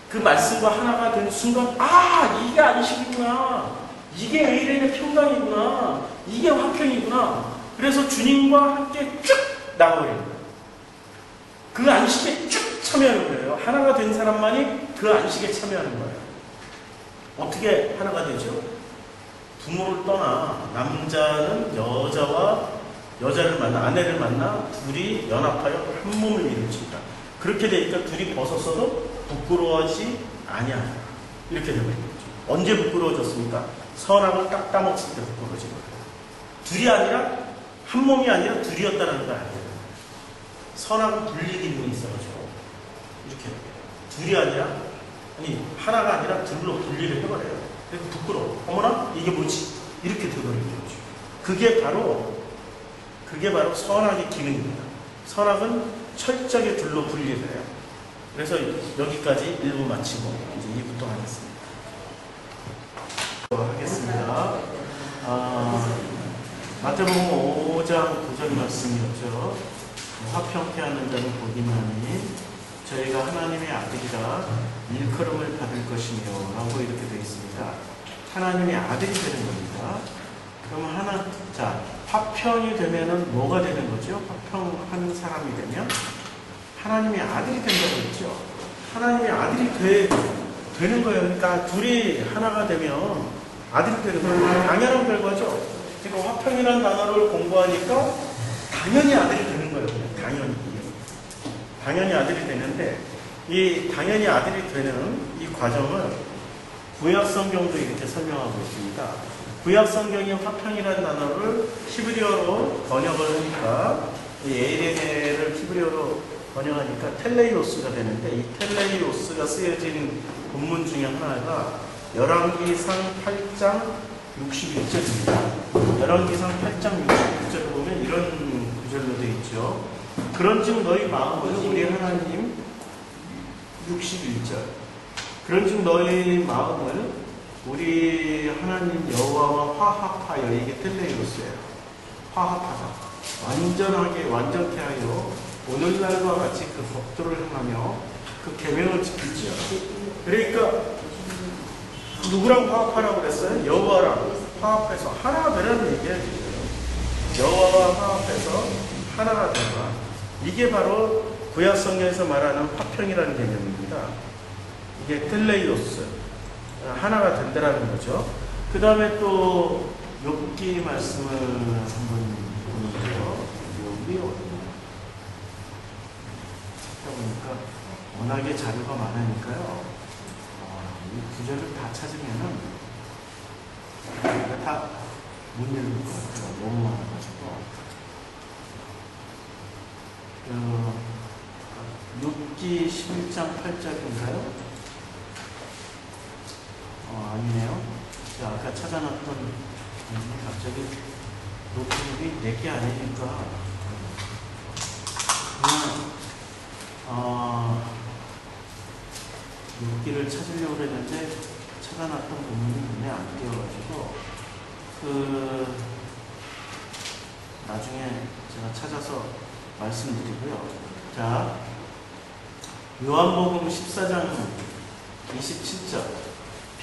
그 말씀과 하나가 되는 순간 아 이게 안식이구나. 이게 에이렌의 평강이구나. 이게 화평이구나. 그래서 주님과 함께 쭉 나가버리는 거예요. 그 안식에 쭉 참여하는 거예요. 하나가 된 사람만이 그 안식에 참여하는 거예요. 어떻게 하나가 되죠? 부모를 떠나 남자는 여자를 만나 아내를 만나 둘이 연합하여 한 몸을 이루십니다. 그렇게 되니까 둘이 벗었어도 부끄러워하지 아니야. 이렇게 되버린 거죠. 언제 부끄러워졌습니까? 선악을 딱 따먹을 때 부끄러워진 거예요. 둘이 아니라 한 몸이 아니라 둘이었다는 걸 알게 돼요. 선악은 분리기능이 있어가지고 이렇게 둘이 아니라 하나가 아니라 둘로 분리를 해버려요. 그래서 부끄러워. 어머나 이게 뭐지? 이렇게 되버리는 거죠. 그게 바로 선악의 기능입니다. 선악은 철저하게 둘로 분리를 해요. 그래서 여기까지 1부 마치고 이제 2부터 하겠습니다. 마태복음 5장 9절 말씀이었죠. 화평케 하는 자는 복이나니 저희가 하나님의 아들이라 일컬음을 받을 것이며 라고 이렇게 되어 있습니다. 하나님의 아들이 되는 겁니다. 그러면 화평이 되면은 뭐가 되는 거죠? 화평하는 사람이 되면 하나님의 아들이 된다고 했죠. 하나님의 아들이 되는 거예요. 그러니까 둘이 하나가 되면 아들이 되는 거예요. 당연한 결과죠. 지금 화평이라는 단어를 공부하니까 당연히 아들이 되는 거예요. 당연히 아들이 되는데 이 당연히 아들이 되는 이 과정을 구약 성경도 이렇게 설명하고 있습니다. 구약 성경이 화평이라는 단어를 히브리어로 번역을 하니까 이 에이레네를 히브리어로 번역하니까 텔레이오스가 되는데 이 텔레이오스가 쓰여진 본문 중에 하나가 열왕기상 8장 61절입니다. 열왕기상 8장 61절을 보면 이런 구절로 되어 있죠. 그런즉 너희 마음을 우리 하나님 61절 그런즉 너희 마음을 우리 하나님 여호와와 화합하여 이게 텔레이로스예요. 화합하다. 완전케 하여 오늘날과 같이 그 법도를 행하며 그 계명을 지키지요. 그러니까 누구랑 화합하라고 그랬어요? 여호와랑 화합해서 하나가 되라는 얘기예요. 여호와와 화합해서 하나가 되라. 이게 바로 구약 성경에서 말하는 화평이라는 개념입니다. 이게 텔레이오스, 하나가 된다라는 거죠. 그 다음에 또 욥기 말씀을 한번 보는데요. 욥이 찾다 보니까 워낙에 자료가 많으니까요. 이 구절을 다 찾으면은 다 못 읽을 것 같아요. 너무 많아가지고. 욥기 11장 8절인가요? 아니네요. 제가 아까 찾아놨던 갑자기 노트북이 내게 아니니까 그냥 욥기를 찾으려고 했는데 찾아놨던 본문이 눈에 안 띄어가지고 나중에 제가 찾아서 말씀드리고요. 자, 요한복음 14장 27절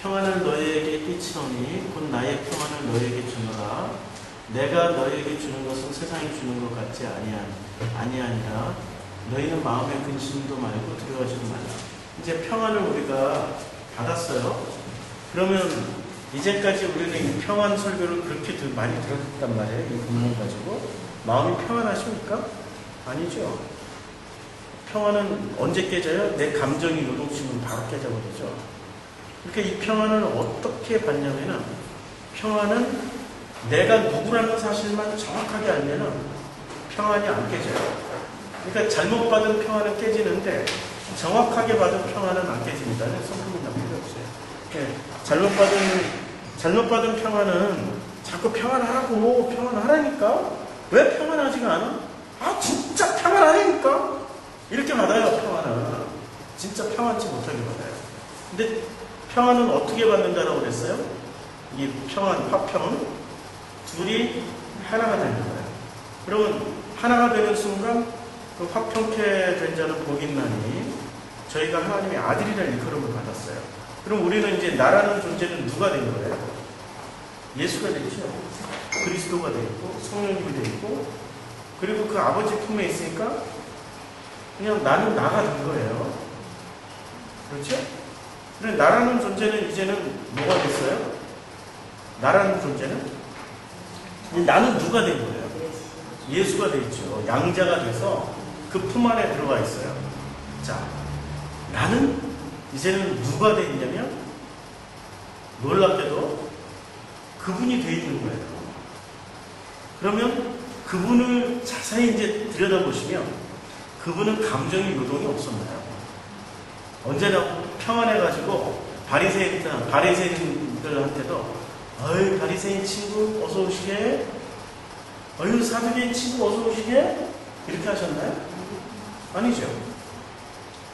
평안을 너희에게 끼치노니 곧 나의 평안을 너희에게 주노라. 내가 너희에게 주는 것은 세상이 주는 것 같지 아니하니라. 너희는 마음에 근심도 말고 두려워하지도 말라. 이제 평안을 우리가 받았어요. 그러면 이제까지 우리는 이 평안 설교를 그렇게 많이 들었단 말이에요. 이 본문 가지고 마음이 평안하십니까? 아니죠. 평안은 언제 깨져요? 내 감정이 요동치면 바로 깨져버리죠. 그러니까 이 평안을 어떻게 받냐면은, 평안은 내가 누구라는 사실만 정확하게 알면은 평안이 안 깨져요. 그러니까 잘못 받은 평안은 깨지는데 정확하게 받은 평안은 안 깨집니다. 성품이 다 필요 없어요. 잘못 받은 평안은 자꾸 평안하라고, 평안하라니까? 왜 평안하지가 않아? 아, 진짜 평안하니까? 이렇게 받아요, 평안은. 진짜 평안치 못하게 받아요. 근데 평안은 어떻게 받는다라고 그랬어요? 이 평안, 화평, 둘이 하나가 되는 거예요. 그러면 하나가 되는 순간 그 화평케 된 자는 복이 있나니 저희가 하나님의 아들이라는 일컬음을 받았어요. 그럼 우리는 이제 나라는 존재는 누가 된 거예요? 예수가 되죠. 그리스도가 되고 성령님이 되고, 그리고 그 아버지 품에 있으니까 그냥 나는 나가 된 거예요. 그렇죠? 그런데 나라는 존재는 이제는 뭐가 됐어요? 나라는 존재는 나는 누가 된 거예요? 예수가 되죠. 양자가 돼서 그 품 안에 들어가 있어요. 자, 나는 이제는 누가 돼 있냐면 놀랍게도 그분이 돼 있는 거예요. 그러면 그분을 자세히 이제 들여다보시면 그분은 감정의 요동이 없었나요? 언제나 평안해가지고 바리새인들한테도 어이 바리새인 친구 어서 오시게, 어이 사두개인 친구 어서 오시게, 이렇게 하셨나요? 아니죠.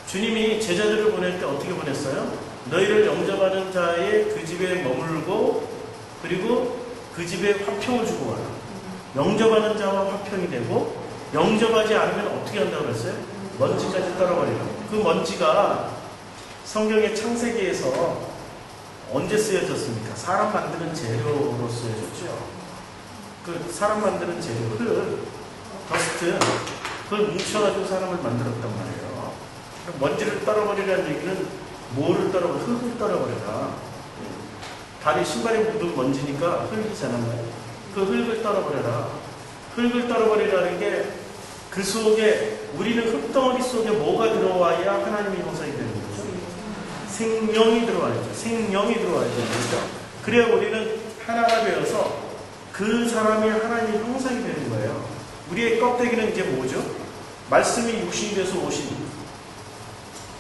주님이 제자들을 보낼 때 어떻게 보냈어요? 너희를 영접하는 자의 그 집에 머물고, 그리고 그 집에 화평을 주고 와라. 영접하는 자와 화평이 되고, 영접하지 않으면 어떻게 한다고 그랬어요? 먼지까지 떨어버리라고. 그 먼지가 성경의 창세기에서 언제 쓰여졌습니까? 사람 만드는 재료로 쓰여졌죠. 그 사람 만드는 재료, 더스트, 그걸 뭉쳐가지고 사람을 만들었단 말이에요. 먼지를 떨어버리라는 얘기는 뭐를 흙을 떨어버려라. 발에 신발에 묻은 먼지니까 흙이잖아요. 그 흙을 떨어버려라. 흙을 떨어버리라는 게 그 속에, 우리는 흙덩어리 속에 뭐가 들어와야 하나님의 형상이 되는 거죠? 생명이 들어와야죠. 생명이 들어와야 되는 거죠. 그래야 우리는 하나가 되어서 그 사람이 하나님의 형상이 되는 거예요. 우리의 껍데기는 이제 뭐죠? 말씀이 육신이 돼서 오신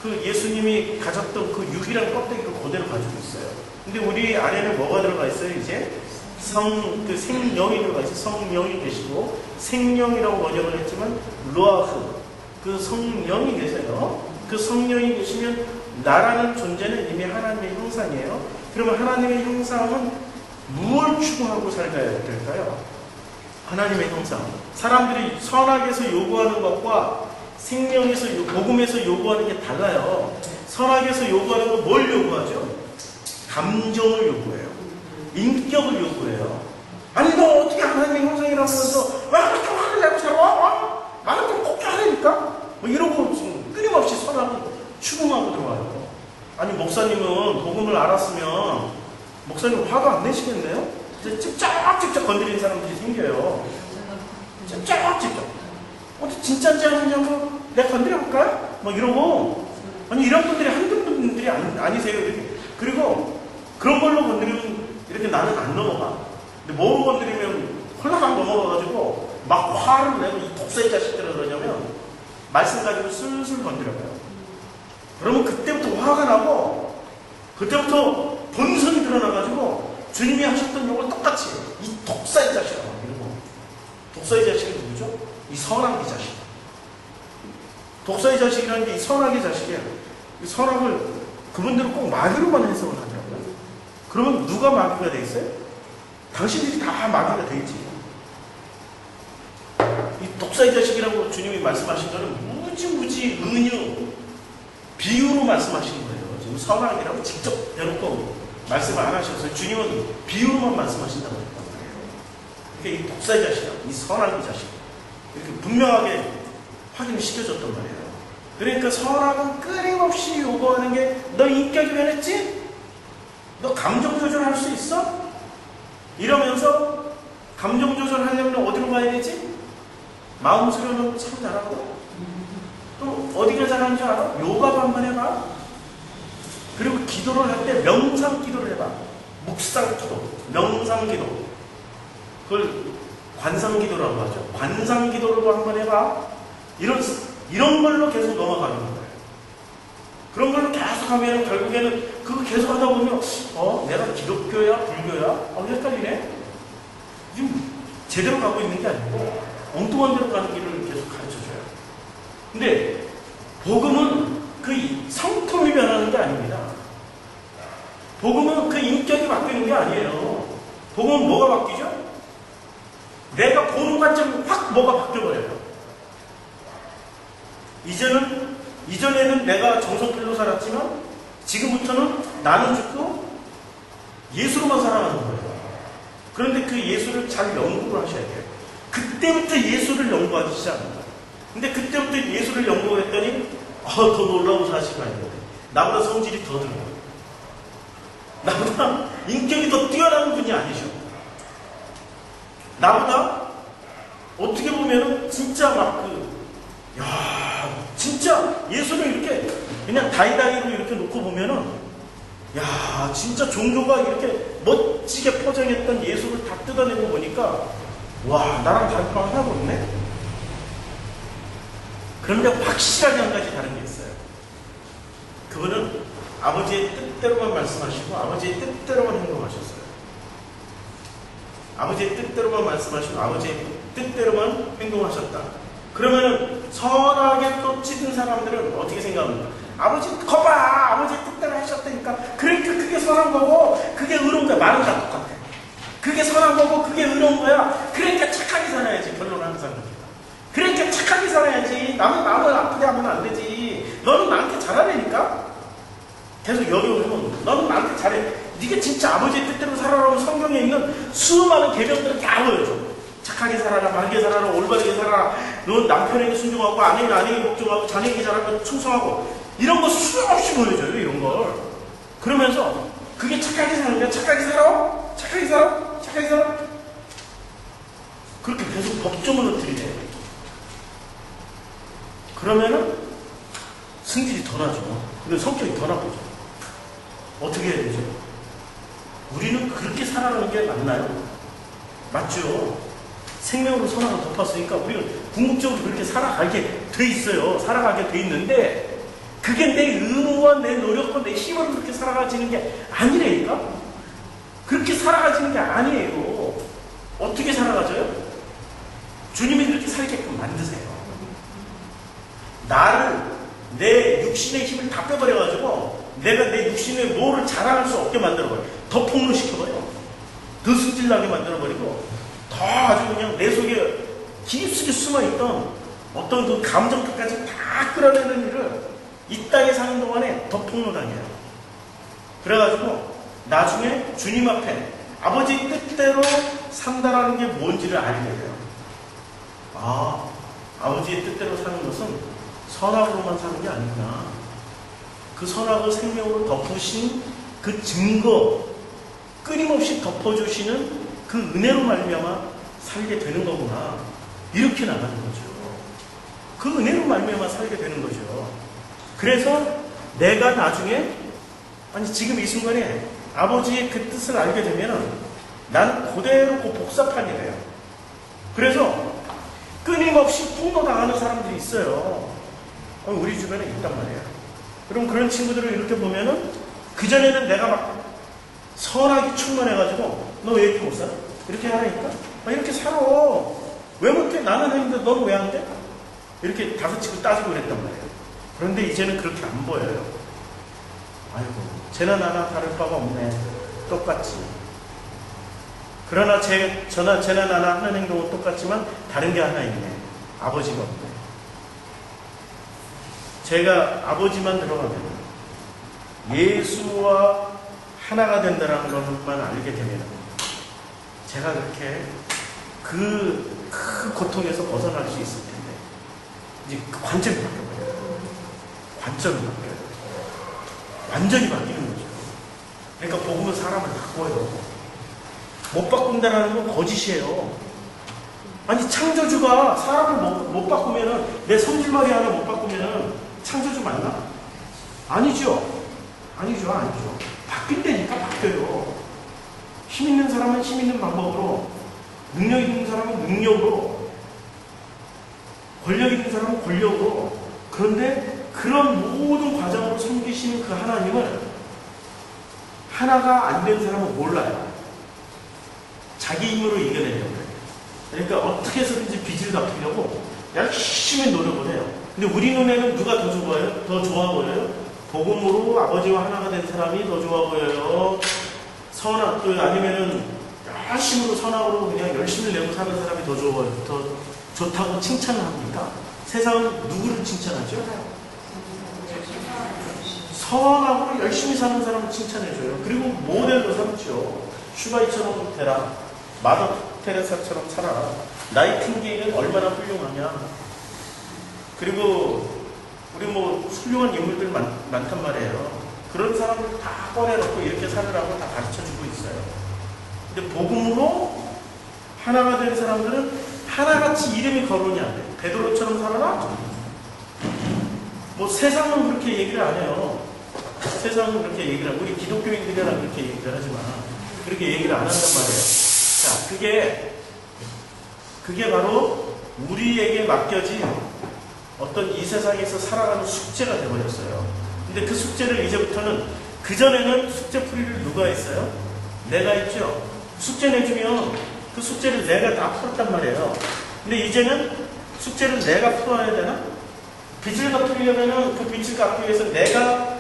그 예수님이 가졌던 그 육이라는 껍데기를 그대로 가지고 있어요. 근데 우리 안에는 뭐가 들어가 있어요? 이제 그 생명이 들어가 있어요. 성령이 계시고, 생명이라고 번역을 했지만 루아흐, 그 성령이 계세요. 그 성령이 계시면 나라는 존재는 이미 하나님의 형상이에요. 그러면 하나님의 형상은 무엇을 추구하고 살아야 될까요? 하나님의 형상. 사람들이 선악에서 요구하는 것과 생명에서, 복음에서 요구하는 게 달라요. 선악에서 요구하는 건 뭘 요구하죠? 감정을 요구해요. 인격을 요구해요. 아니 너 어떻게 하나님의 형상이라고 하면서 왜 그렇게 화를 내고 살아? 나는 좀 꼭 하라니까? 뭐 이러고 끊임없이 선악을 추궁하고 들어와요. 아니 목사님은 복음을 알았으면 목사님 화가 안 내시겠네요? 찝쩍찝쩍 건드리는 사람들이 생겨요. 찝쩍찝쩍. 어디 진짜인지 아닌지 한번 내가 건드려볼까요? 막 이러고. 아니 이런 분들이 한두 분들이 아니세요. 이렇게. 그리고 그런 걸로 건드리면 이렇게 나는 안 넘어가. 근데 뭐로 건드리면 홀라당 넘어가가지고 막 화를 내고 이 독사의 자식들은 그러냐면 말씀 가지고 슬슬 건드려봐요. 그러면 그때부터 화가 나고 그때부터 본성이 드러나가지고 주님이 하셨던 욕을 똑같이 이 독사의 자식아 이러고. 독사의 자식이 누구죠? 이 선악의 자식. 독사의 자식이라는 게 이 선악의 자식이에요. 이 선악을 그분들은 꼭 마귀로만 해석을 하더라고요. 그러면 누가 마귀가 돼 있어요? 당신들이 다 마귀가 돼 있지. 이 독사의 자식이라고 주님이 말씀하신 거는 무지 은유 비유로 말씀하신 거예요. 지금 선악이라고 직접 대놓고 말씀을 안 하셨어요. 주님은 비유로만 말씀하신다고 했단 말이에요. 이렇게 이 독사의 자식이야, 이 선한 이 자식, 이렇게 분명하게 확인을 시켜줬단 말이에요. 그러니까 선악은 끊임없이 요구하는 게, 너 인격이 변했지? 너 감정 조절할 수 있어? 이러면서 감정 조절하려면 어디로 가야 되지? 마음 수련은 참 잘하고, 또 어디가 잘하는 줄 알아? 요가도 한번 해봐. 그리고 기도를 할 때 명상 기도를 해봐. 묵상 기도, 명상 기도, 그걸 관상 기도라고 하죠. 관상 기도로도 한번 해봐. 이런 걸로 계속 넘어가는 거예요. 그런 걸로 계속 하면 결국에는 그거 계속 하다 보면 내가 기독교야? 불교야? 헷갈리네? 지금 제대로 가고 있는 게 아니고 엉뚱한 데로 가는 길을 계속 가르쳐줘요. 근데 복음은 그 성품이 변하는 게 아닙니다. 복음은 그 인격이 바뀌는 게 아니에요. 복음은 뭐가 바뀌죠? 내가 보는 관점이 확 뭐가 바뀌어버려요. 이전에는 내가 정성필로 살았지만 지금부터는 나는 죽고 예수로만 살아가는 거예요. 그런데 그 예수를 잘 연구를 하셔야 돼요. 그때부터 예수를 연구하기 시작합니다. 근데 그때부터 예수를 연구했더니 더 놀라운 사실이 아니거든요. 나보다 성질이 더 들어요. 나보다 인격이 더 뛰어난 분이 아니죠. 나보다 어떻게 보면은 진짜 진짜 예수를 이렇게 그냥 다이다이로 이렇게 놓고 보면은 진짜 종교가 이렇게 멋지게 포장했던 예수를 다 뜯어내고 보니까 나랑 다른 거 하나도 없네. 그런데 확실하게 한 가지 다른 게 있어요. 그분은 아버지의 뜻대로만 말씀하시고 아버지의 뜻대로만 행동하셨어요. 아버지의 뜻대로만 말씀하시고 아버지의 뜻대로만 행동하셨다. 그러면은 선하게 또 찌든 사람들은 어떻게 생각합니까? 아버지 거봐, 아버지의 뜻대로 하셨다니까. 그러니까 그게 선한 거고 그게 의로운 거야. 말은 다 똑같아. 그게 선한 거고 그게 의로운 거야. 그러니까 착하게 살아야지. 결론은 항상 그렇게. 그러니까 착하게 살아야지. 남의 마음을 아프게 하면 안 되지. 너는 나한테 잘하라니까. 계속 여겨오면 너는 나한테 잘해. 네가 진짜 아버지의 뜻대로 살아라고 성경에 있는 수많은 계명들을 다 보여줘. 착하게 살아라, 바르게 살아라, 올바르게 살아라. 너 남편에게 순종하고 아내에게 아내에게 복종하고 자녀에게 잘하고 충성하고 이런 거 수없이 보여줘요. 이런 걸. 그러면서 그게 착하게 사는 거야. 착하게 살아? 착하게 살아? 착하게 살아? 그렇게 계속 법조문을 들이대. 그러면은 승질이 더 나죠. 근데 성격이 더 나쁘죠. 어떻게 해야 되죠? 우리는 그렇게 살아가는 게 맞나요? 맞죠? 생명으로 선악을 덮었으니까 우리는 궁극적으로 그렇게 살아가게 돼 있어요. 살아가게 돼 있는데 그게 내 의무와 내 노력과 내 힘으로 그렇게 살아가지는 게 아니라니까? 그렇게 살아가지는 게 아니에요. 어떻게 살아가져요? 주님이 그렇게 살게끔 만드세요. 나를 내 육신의 힘을 다 빼버려가지고 내가 내 육신의 뭐를 자랑할 수 없게 만들어버려요. 더 폭로시켜버려. 더 승질나게 만들어버리고 더 아주 그냥 내 속에 깊숙이 숨어있던 어떤 그 감정까지 다 끌어내는 일을 이 땅에 사는 동안에 더 폭로당해요. 그래가지고 나중에 주님 앞에 아버지 뜻대로 산다라는 게 뭔지를 알게 돼요. 아버지의 뜻대로 사는 것은 선악으로만 사는 게 아니구나. 그 선악을 생명으로 덮으신 그 증거, 끊임없이 덮어주시는 그 은혜로 말미암아 살게 되는 거구나. 이렇게 나가는 거죠. 그 은혜로 말미암아 살게 되는 거죠. 그래서 내가 나중에 지금 이 순간에 아버지의 그 뜻을 알게 되면은 나는 그대로 그 복사판이 돼요. 그래서 끊임없이 폭로당하는 사람들이 있어요. 우리 주변에 있단 말이에요. 그럼 그런 친구들을 이렇게 보면은 그전에는 내가 막 선하게 충만해가지고 너 왜 이렇게 못 살아? 이렇게 하라니까? 이렇게 살아. 왜 못해? 나는 했는데 너는 왜 안 돼? 이렇게 다그치고 따지고 그랬단 말이에요. 그런데 이제는 그렇게 안 보여요. 아이고, 쟤나 나나 다를 바가 없네. 똑같지. 그러나 쟤나 나나 하는 행동은 똑같지만 다른 게 하나 있네. 아버지가 없네. 제가 아버지만 들어가면 예수와 하나가 된다는 것만 알게 되면 제가 그렇게 그 고통에서 벗어날 수 있을 텐데 이제 그 관점이 바뀌어버려요. 관점이 바뀌어요. 완전히 바뀌는 거죠. 그러니까 복음은 사람을 바꿔요. 못 바꾼다는 건 거짓이에요. 아니 창조주가 사람을 못 바꾸면은 내 성질머리 하나 못 바꾸면은 창조주 맞나? 아니죠. 바뀐다니까 바뀌어요. 힘 있는 사람은 힘 있는 방법으로, 능력 있는 사람은 능력으로, 권력 있는 사람은 권력으로. 그런데 그런 모든 과정으로 섬기시는 그 하나님을 하나가 안 된 사람은 몰라요. 자기 힘으로 이겨내려고 해요. 그러니까 어떻게 해서든지 빚을 갚으려고 열심히 노력을 해요. 근데 우리 눈에는 누가 더 좋아요? 더 좋아 보여요? 복음으로 아버지와 하나가 된 사람이 더 좋아 보여요? 아니면은 열심으로 선악으로 그냥 열심히 내고 사는 사람이 더 좋다고 칭찬을 합니까? 세상은 누구를 칭찬하죠? 선악으로 열심히 사는 사람을 칭찬해줘요. 그리고 모델도 삼죠. 슈바이처럼 되라. 마더 테레사처럼 살아라. 나이팅게일은 얼마나 훌륭하냐. 그리고 우리 훌륭한 인물들 많단 말이에요. 그런 사람을 다 꺼내놓고 이렇게 살으라고 다 가르쳐주고 있어요. 근데 복음으로 하나가 된 사람들은 하나같이 이름이 거론이 안 돼요. 베드로처럼 살아라? 세상은 그렇게 얘기를 안 해요. 세상은 그렇게 얘기를 하고, 우리 기독교인들이랑 그렇게 얘기를 하지만, 그렇게 얘기를 안 한단 말이에요. 자, 그게 바로 우리에게 맡겨진 어떤 이 세상에서 살아가는 숙제가 되어버렸어요. 근데 그 숙제를 이제부터는, 그전에는 숙제 풀이를 누가 했어요? 내가 했죠. 숙제 내주면 그 숙제를 내가 다 풀었단 말이에요. 근데 이제는 숙제를 내가 풀어야 되나? 빚을 갚으려면은 그 빚을 갚기 위해서 내가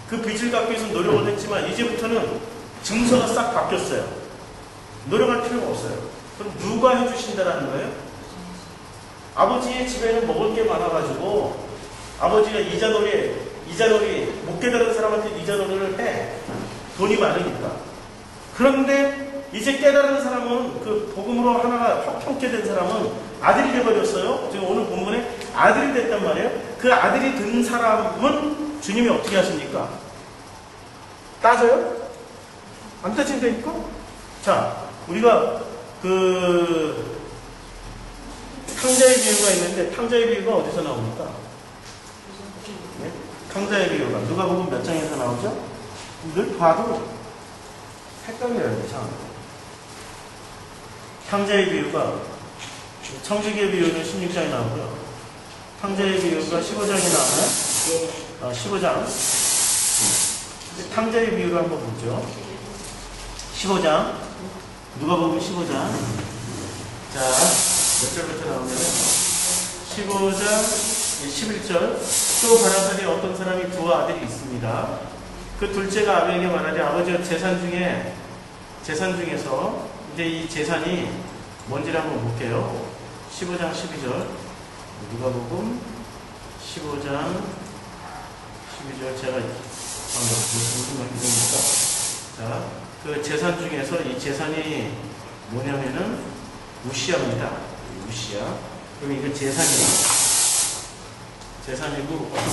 그 빚을 갚기 위해서 노력을 했지만, 이제부터는 증서가 싹 바뀌었어요. 노력할 필요가 없어요. 그럼 누가 해주신다라는 거예요? 아버지의 집에는 먹을 게 많아가지고 아버지가 이자놀이 못 깨달은 사람한테 이자놀이를 해. 돈이 많으니까. 그런데 이제 깨달은 사람은, 그 복음으로 하나가 형편케 된 사람은 아들이 되어버렸어요. 지금 오늘 본문에 아들이 됐단 말이에요. 그 아들이 된 사람은 주님이 어떻게 하십니까? 따져요? 안 따진다니까? 자, 우리가 탕자의 비유가 있는데, 탕자의 비유가 어디서 나옵니까? 네? 탕자의 비유가 누가복음 몇 장에서 나오죠? 늘 봐도 헷갈려요. 이상하게. 탕자의 비유가, 청지기의 비유는 16장에 나오고요. 탕자의 비유가 15장에 나오나요? 15장. 탕자의 비유를 한번 보죠. 15장. 누가복음 15장. 자, 몇 절부터 나오냐면 15장 11절. 또 가나안에 어떤 사람이 두 아들이 있습니다. 그 둘째가 아버지에게 말하되, 아버지가 재산 중에서 이제 이 재산이 뭔지를 한번 볼게요. 15장 12절. 누가복음 15장 12절. 제가 무슨 말씀입니까? 자, 그 재산 중에서 이 재산이 뭐냐면은 우시아입니다. 우시아. 그럼 이거 재산이고 어떤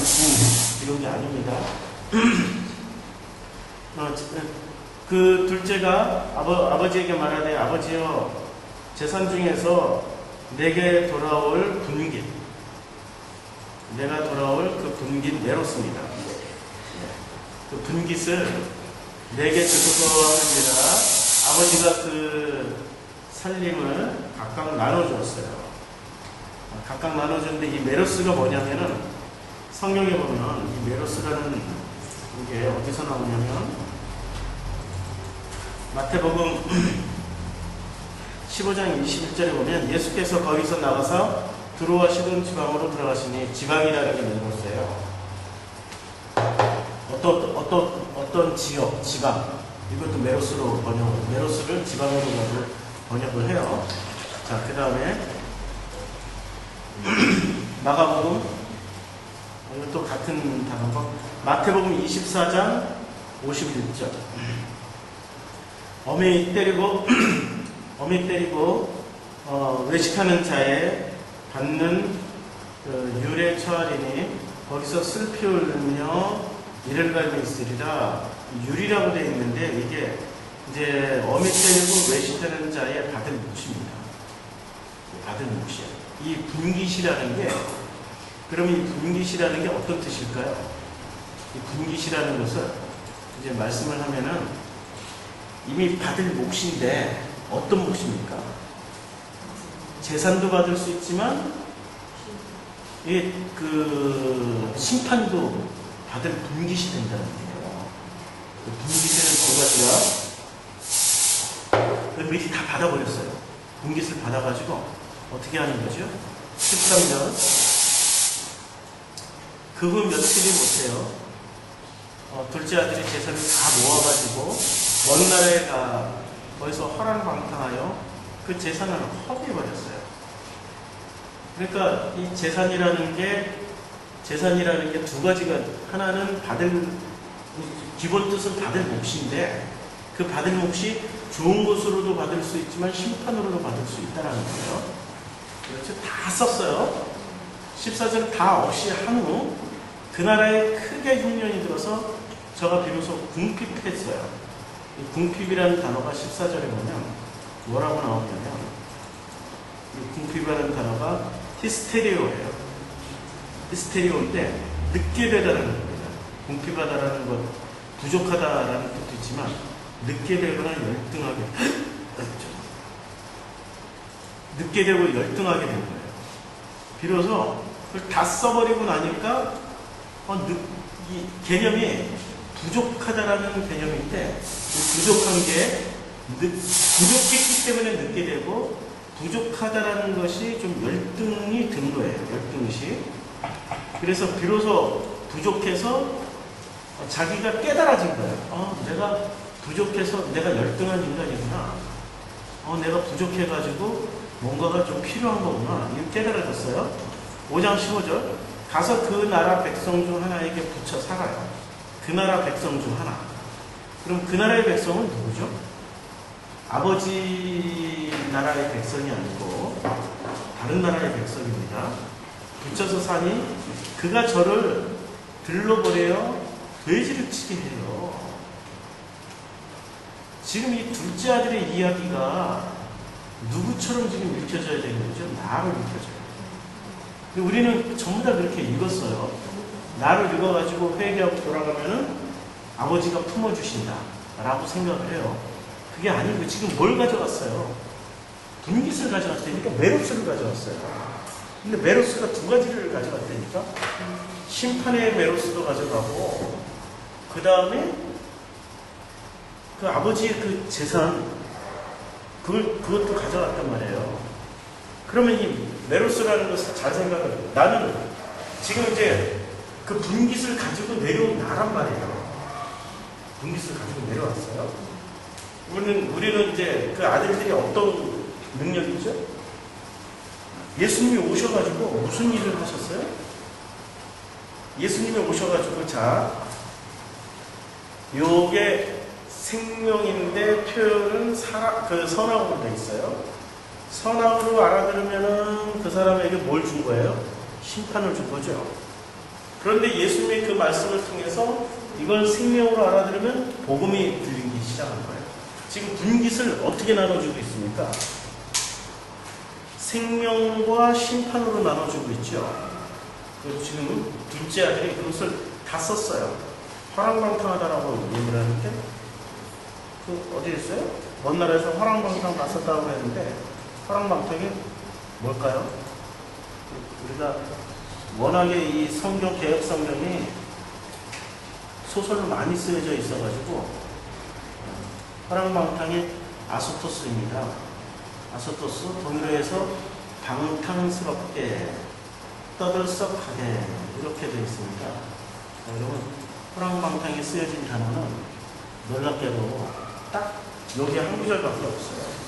이런 게 아닙니다. 그 둘째가 아버지에게 말하되, 아버지여, 재산 중에서 내게 돌아올 분깃, 내가 돌아올 그 분깃 메로스입니다. 그 분깃을 내게 주소서 하느니라. 아버지가 그 살림을 각각 나눠주었어요. 각각 나눠줬는데, 이 메로스가 뭐냐면은, 성경에 보면 이 메로스라는 게 어디서 나오냐면, 마태복음 15장 21절에 보면, 예수께서 거기서 나가서 들어가시던 지방으로 들어가시니, 지방이라는 게 메로스예요. 어떤 지역, 지방, 이것도 메로스로 메로스를 지방으로 번역을 해요. 자, 그 다음에 마가복음, 이것도 같은 단어가, 마태복음 24장 51절. 어미 때리고 외식하는 자에 받는 그 율에 처하리니 거기서 슬피 울며 이를 갈고 있으리라. 율이라고 되어 있는데 이게 이제 어미 때리고 외식하는 자의 받을 몫입니다. 받을 몫이에요. 이 분깃이라는 게 그러면 이 분깃이라는 게 어떤 뜻일까요? 이 분깃이라는 것을 이제 말씀을 하면은 이미 받을 몫인데 어떤 몫입니까? 재산도 받을 수 있지만 이 그 심판도 받을 분깃이 된다는 거예요. 그 분깃에는 두 가지가 미리 다 받아버렸어요. 분깃을 받아가지고 어떻게 하는 거죠? 13년 그 후 며칠이 못해요. 둘째 아들이 재산을 다 모아가지고 먼 나라에 가 거기서 허랑방탕하여 그 재산을 허비해버렸어요. 그러니까 이 재산이라는 게 두 가지가 하나는 받을 기본 뜻은 받을 몫인데 그 받을 몫이 좋은 것으로도 받을 수 있지만 심판으로도 받을 수 있다는 거예요. 그렇죠? 다 썼어요. 14절은 다 없이 한 후 그 나라에 크게 흉년이 들어서 저가 비로소 궁핍했어요. 이 궁핍이라는 단어가 14절에 보면 뭐라고 나오냐면 이 궁핍이라는 단어가 히스테리오예요. 히스테리오인데 늦게 되다라는 겁니다. 궁핍하다라는 것, 부족하다라는 뜻도 있지만 늦게 되거나 열등하게 늦게 되고 열등하게 된 거예요. 비로소 그걸 다 써버리고 나니까 이 개념이 부족하다라는 개념인데 부족한 게 부족했기 때문에 늦게 되고 부족하다라는 것이 좀 열등이 든 거예요. 열등시. 그래서 비로소 부족해서 자기가 깨달아진 거예요. 내가 부족해서 내가 열등한 인간이구나. 내가 부족해가지고 뭔가가 좀 필요한 거구나. 이거 깨달아졌어요. 5장 15절. 가서 그 나라 백성 중 하나에게 붙여 살아요. 그 나라 백성 중 하나. 그럼 그 나라의 백성은 누구죠? 아버지 나라의 백성이 아니고 다른 나라의 백성입니다. 붙여서 사니 그가 저를 들러버려 돼지를 치게 해요. 지금 이 둘째 아들의 이야기가 누구처럼 지금 읽혀져야 되는 거죠? 나로 읽혀져요. 우리는 전부 다 그렇게 읽었어요. 나를 읽어가지고 회개하고 돌아가면은 아버지가 품어주신다 라고 생각을 해요. 그게 아니고 지금 뭘 가져갔어요? 분깃을 가져갔다니까 메로스를 가져갔어요. 근데 메로스가 두 가지를 가져갔다니까 심판의 메로스도 가져가고 그 다음에 그 아버지의 그 재산 그것도 가져갔단 말이에요. 그러면 이 메로스라는 것을 잘 생각을 해요. 나는 지금 이제 그 분깃을 가지고 내려온 나란 말이에요. 분깃을 가지고 내려왔어요. 우리는 이제 그 아들들이 어떤 능력이죠? 예수님이 오셔가지고 무슨 일을 하셨어요? 예수님이 오셔가지고 요게 생명인데 표현은 그 선악으로 돼 있어요. 선악으로 알아들으면은 그 사람에게 뭘 준 거예요? 심판을 준 거죠. 그런데 예수님의 그 말씀을 통해서 이걸 생명으로 알아들으면 복음이 들리기 시작한 거예요. 지금 분깃을 어떻게 나눠주고 있습니까? 생명과 심판으로 나눠주고 있죠. 지금 둘째 아들이 그것을 다 썼어요. 화랑방탕하다라고 얘기를 하는데 어디 있어요? 먼 나라에서 화랑방탕 갔었다고 했는데 화랑방탕이 뭘까요? 우리가 워낙에 이 성경, 개혁 성경이 소설로 많이 쓰여져 있어가지고 화랑방탕이 아소토스입니다. 아소토스, 동일어에서 방탕스럽게 떠들썩하게 이렇게 되어 있습니다. 여러분 화랑방탕이 쓰여진 단어는 놀랍게도 딱 여기 한 구절밖에 없어요.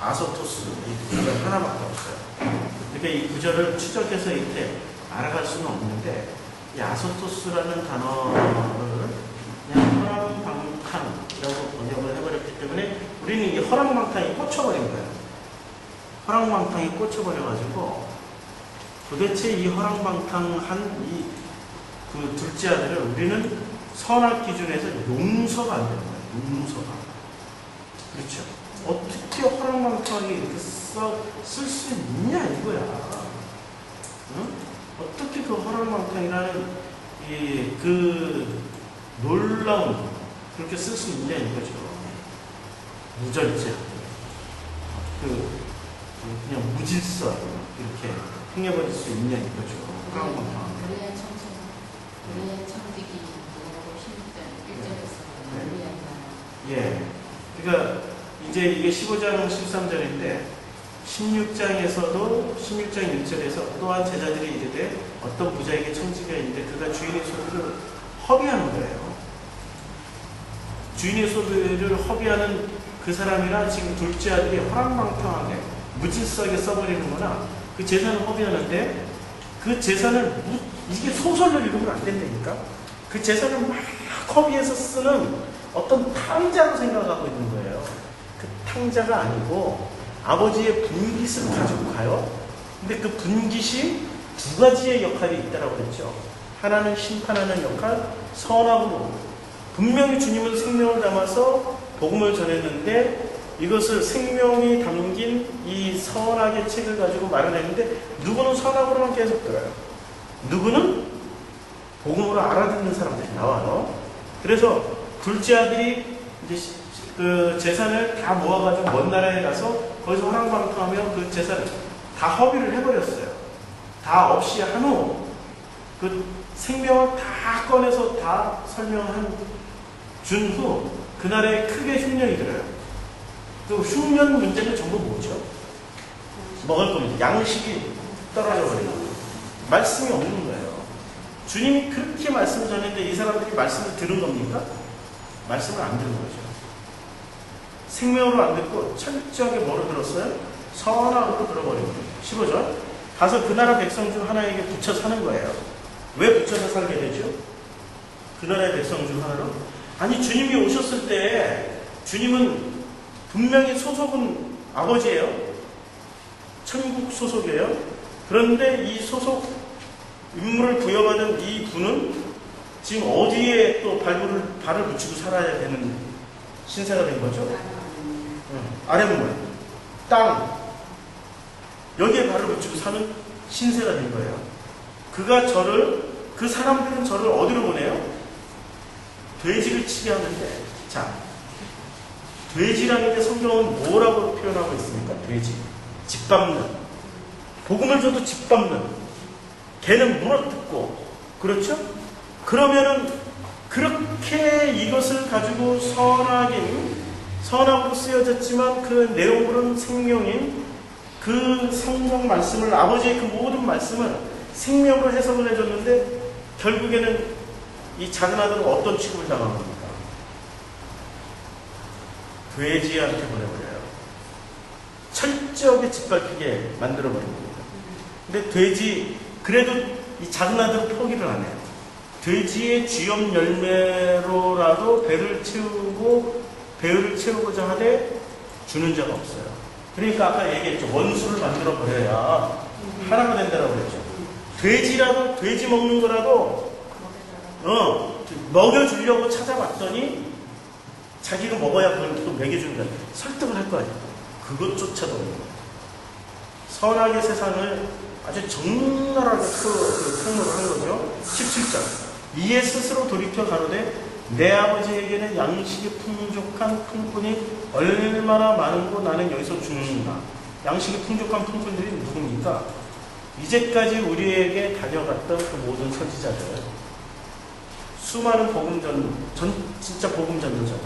아소토스 이 구절 하나밖에 없어요. 그러니까 이 구절을 추적해서 이렇게 알아갈 수는 없는데 이 아소토스라는 단어를 그냥 허랑방탕이라고 번역을 해버렸기 때문에 우리는 이 허랑방탕이 꽂혀버린 거예요. 허랑방탕에 꽂혀버려가지고 도대체 이 허랑방탕한 이 그 둘째 아들을 우리는 선악 기준에서 용서가 안 되는 거예요. 용서가. 그렇죠. 어떻게 허랑방탕하게 이렇게 쓸 수 있냐 이거야. 응? 어떻게 그 허랑방탕이라는 그 놀라운 그렇게 쓸 수 있냐 이거죠. 무절제. 그냥 무질서 이렇게 행해버릴 수 있냐 이거죠. 허랑방탕. 그래야 청득이 뭐라고 16절 1절에서 예. 그러니까 이제 이게 15장 13절인데 16장에서도 16장 1절에서 또한 제자들이 이르되 어떤 부자에게 청지가 있는데 그가 주인의 소비를 허비하는 거예요. 주인의 소비를 허비하는 그 사람이나 지금 둘째 아들이 허랑방탕하게 무질서하게 써버리는 거나 그 재산을 허비하는데 그 재산을 이게 소설로 읽으면 안 된다니까. 그 재산을 막 허비해서 쓰는 어떤 탕자로 생각하고 있는 거예요. 그 탕자가 아니고 아버지의 분깃을 가지고 가요. 근데 그 분깃이 두 가지의 역할이 있다고 그랬죠. 하나는 심판하는 역할, 선악으로. 분명히 주님은 생명을 담아서 복음을 전했는데 이것을 생명이 담긴 이 선악의 책을 가지고 말을 했는데 누구는 선악으로만 계속 들어요. 누구는 복음으로 알아듣는 사람들이 나와요. 그래서 둘째 아들이 이제 그 재산을 다 모아가지고 먼 나라에 가서 거기서 허랑방탕하며 그 재산을 다 허비를 해버렸어요. 다 없이 한 후 그 생명을 다 꺼내서 다 준 후 그 나라에 크게 흉년이 들어요. 그 흉년 문제는 전부 뭐죠? 먹을 겁니다. 양식이 떨어져 버리고 말씀이 없는 거예요. 주님이 그렇게 말씀을 전했는데 이 사람들이 말씀을 들은 겁니까? 말씀을 안 들은 거죠. 생명으로 안 듣고 철저하게 뭐로 들었어요? 선악으로 들어버린 거예요. 15절 가서 그 나라 백성 중 하나에게 붙여 사는 거예요. 왜 붙여서 살게 되죠? 그 나라의 백성 중 하나로? 아니 주님이 오셨을 때 주님은 분명히 소속은 아버지예요. 천국 소속이에요. 그런데 이 소속 인물을 부여받은 이 분은 지금 어디에 또 발을 붙이고 살아야 되는 신세가 된 거죠? 아랫물, 땅, 여기에 발을 붙이고 사는 신세가 된 거예요. 그 사람들은 저를 어디로 보내요? 돼지를 치게 하는데, 자, 돼지라는 게 성경은 뭐라고 표현하고 있습니까? 돼지. 집 밟는. 복음을 줘도 집 밟는. 걔는 물어뜯고. 그렇죠? 그러면은, 그렇게 이것을 가지고 선악으로 쓰여졌지만 그 내용으로는 생명인 그 성경 말씀을, 아버지의 그 모든 말씀을 생명으로 해석을 해줬는데, 결국에는 이 작은 아들은 어떤 취급을 당한 겁니까? 돼지한테 보내버려요. 철저하게 짓밟히게 만들어버린 겁니다. 근데 그래도 이 작은 아들은 포기를 안 해요. 돼지의 쥐염 열매로라도 배를 채우고자 하되 주는 자가 없어요. 그러니까 아까 얘기했죠. 원수를 만들어버려야 하나가 된다고 그랬죠. 돼지라도, 돼지 먹는 거라도 먹여주려고 찾아봤더니 자기가 먹어야 그걸 또 먹여주는 거야. 설득을 할 거 아니야. 그것조차도 선악의 세상을 아주 적나라하게 폭로를 한 거죠. 17절 이에 스스로 돌이켜 가로되 내 아버지에게는 양식이 풍족한 품꾼이 얼마나 많은고 나는 여기서 죽는다. 양식이 풍족한 품꾼들이 누굽니까? 이제까지 우리에게 다녀갔던 그 모든 선지자들, 수많은 진짜 복음 전도자들.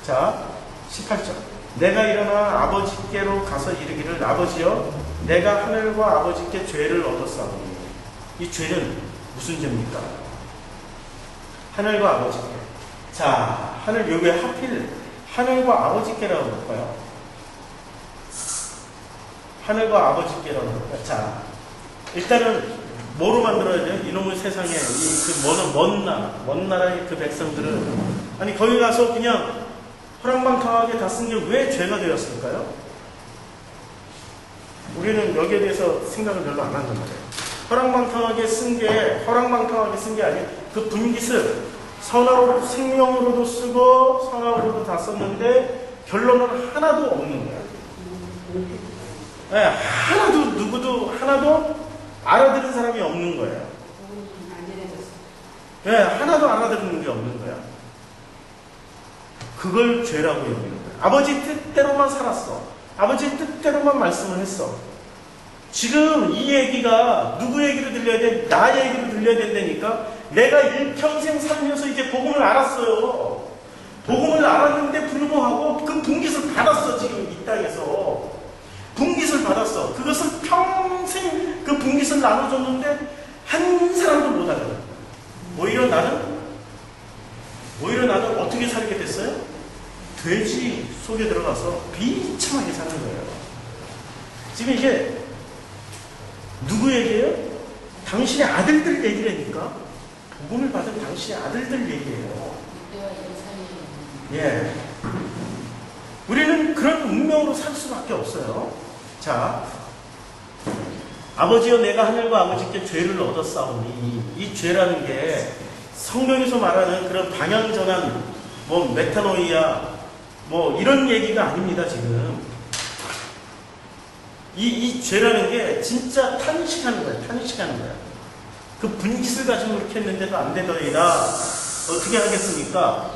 자, 18절. 내가 일어나 아버지께로 가서 이르기를 아버지여 내가 하늘과 아버지께 죄를 얻었사오니. 이 죄는 무슨 죄입니까? 하늘과 아버지께. 자, 여기 하필 하늘과 아버지께라고 볼까요? 하늘과 아버지께라고 볼까요? 자, 일단은 뭐로 만들어야 돼요? 이놈의 세상에 먼 나라의 그 백성들은 아니 거기 가서 그냥 허랑방탕하게 다 쓴 게 왜 죄가 되었을까요? 우리는 여기에 대해서 생각을 별로 안 한단 말이에요. 허랑방탕하게 쓴 게 아니에요. 그 분깃을 선하로 생명으로도 쓰고 선하로도 다 썼는데 결론은 하나도 없는 거야. 네, 하나도 알아들은 사람이 없는 거예요. 안전해졌어. 네, 하나도 알아듣는 게 없는 거야. 그걸 죄라고 여기는 거야. 아버지 뜻대로만 살았어. 아버지 뜻대로만 말씀을 했어. 지금 이 얘기가 누구 얘기로 들려야 돼? 나 얘기로 들려야 된다니까. 내가 일평생 살면서 이제 복음을 알았어요. 복음을 알았는데 불구하고 그 분깃을 받았어. 지금 이 땅에서 분깃을 받았어. 그것을 평생 그 분깃을 나눠줬는데 한 사람도 못 알아요. 오히려 나는 어떻게 살게 됐어요? 돼지 속에 들어가서 비참하게 사는 거예요. 지금 이게 누구 얘기예요? 당신의 아들들 얘기라니까. 복음을 받은 당신의 아들들 얘기예요. 이때와 이런 사이에 예. 우리는 그런 운명으로 살 수밖에 없어요. 자, 아버지여 내가 하늘과 아버지께 죄를 얻었사오니, 이 죄라는 게 성경에서 말하는 그런 방향전환, 뭐 메타노이아, 뭐 이런 얘기가 아닙니다. 지금 이 죄라는 게 진짜 탄식하는 거예요. 탄식하는 거야. 그 분깃을 가지고 그렇게 했는데도 안 되더이다. 어떻게 하겠습니까?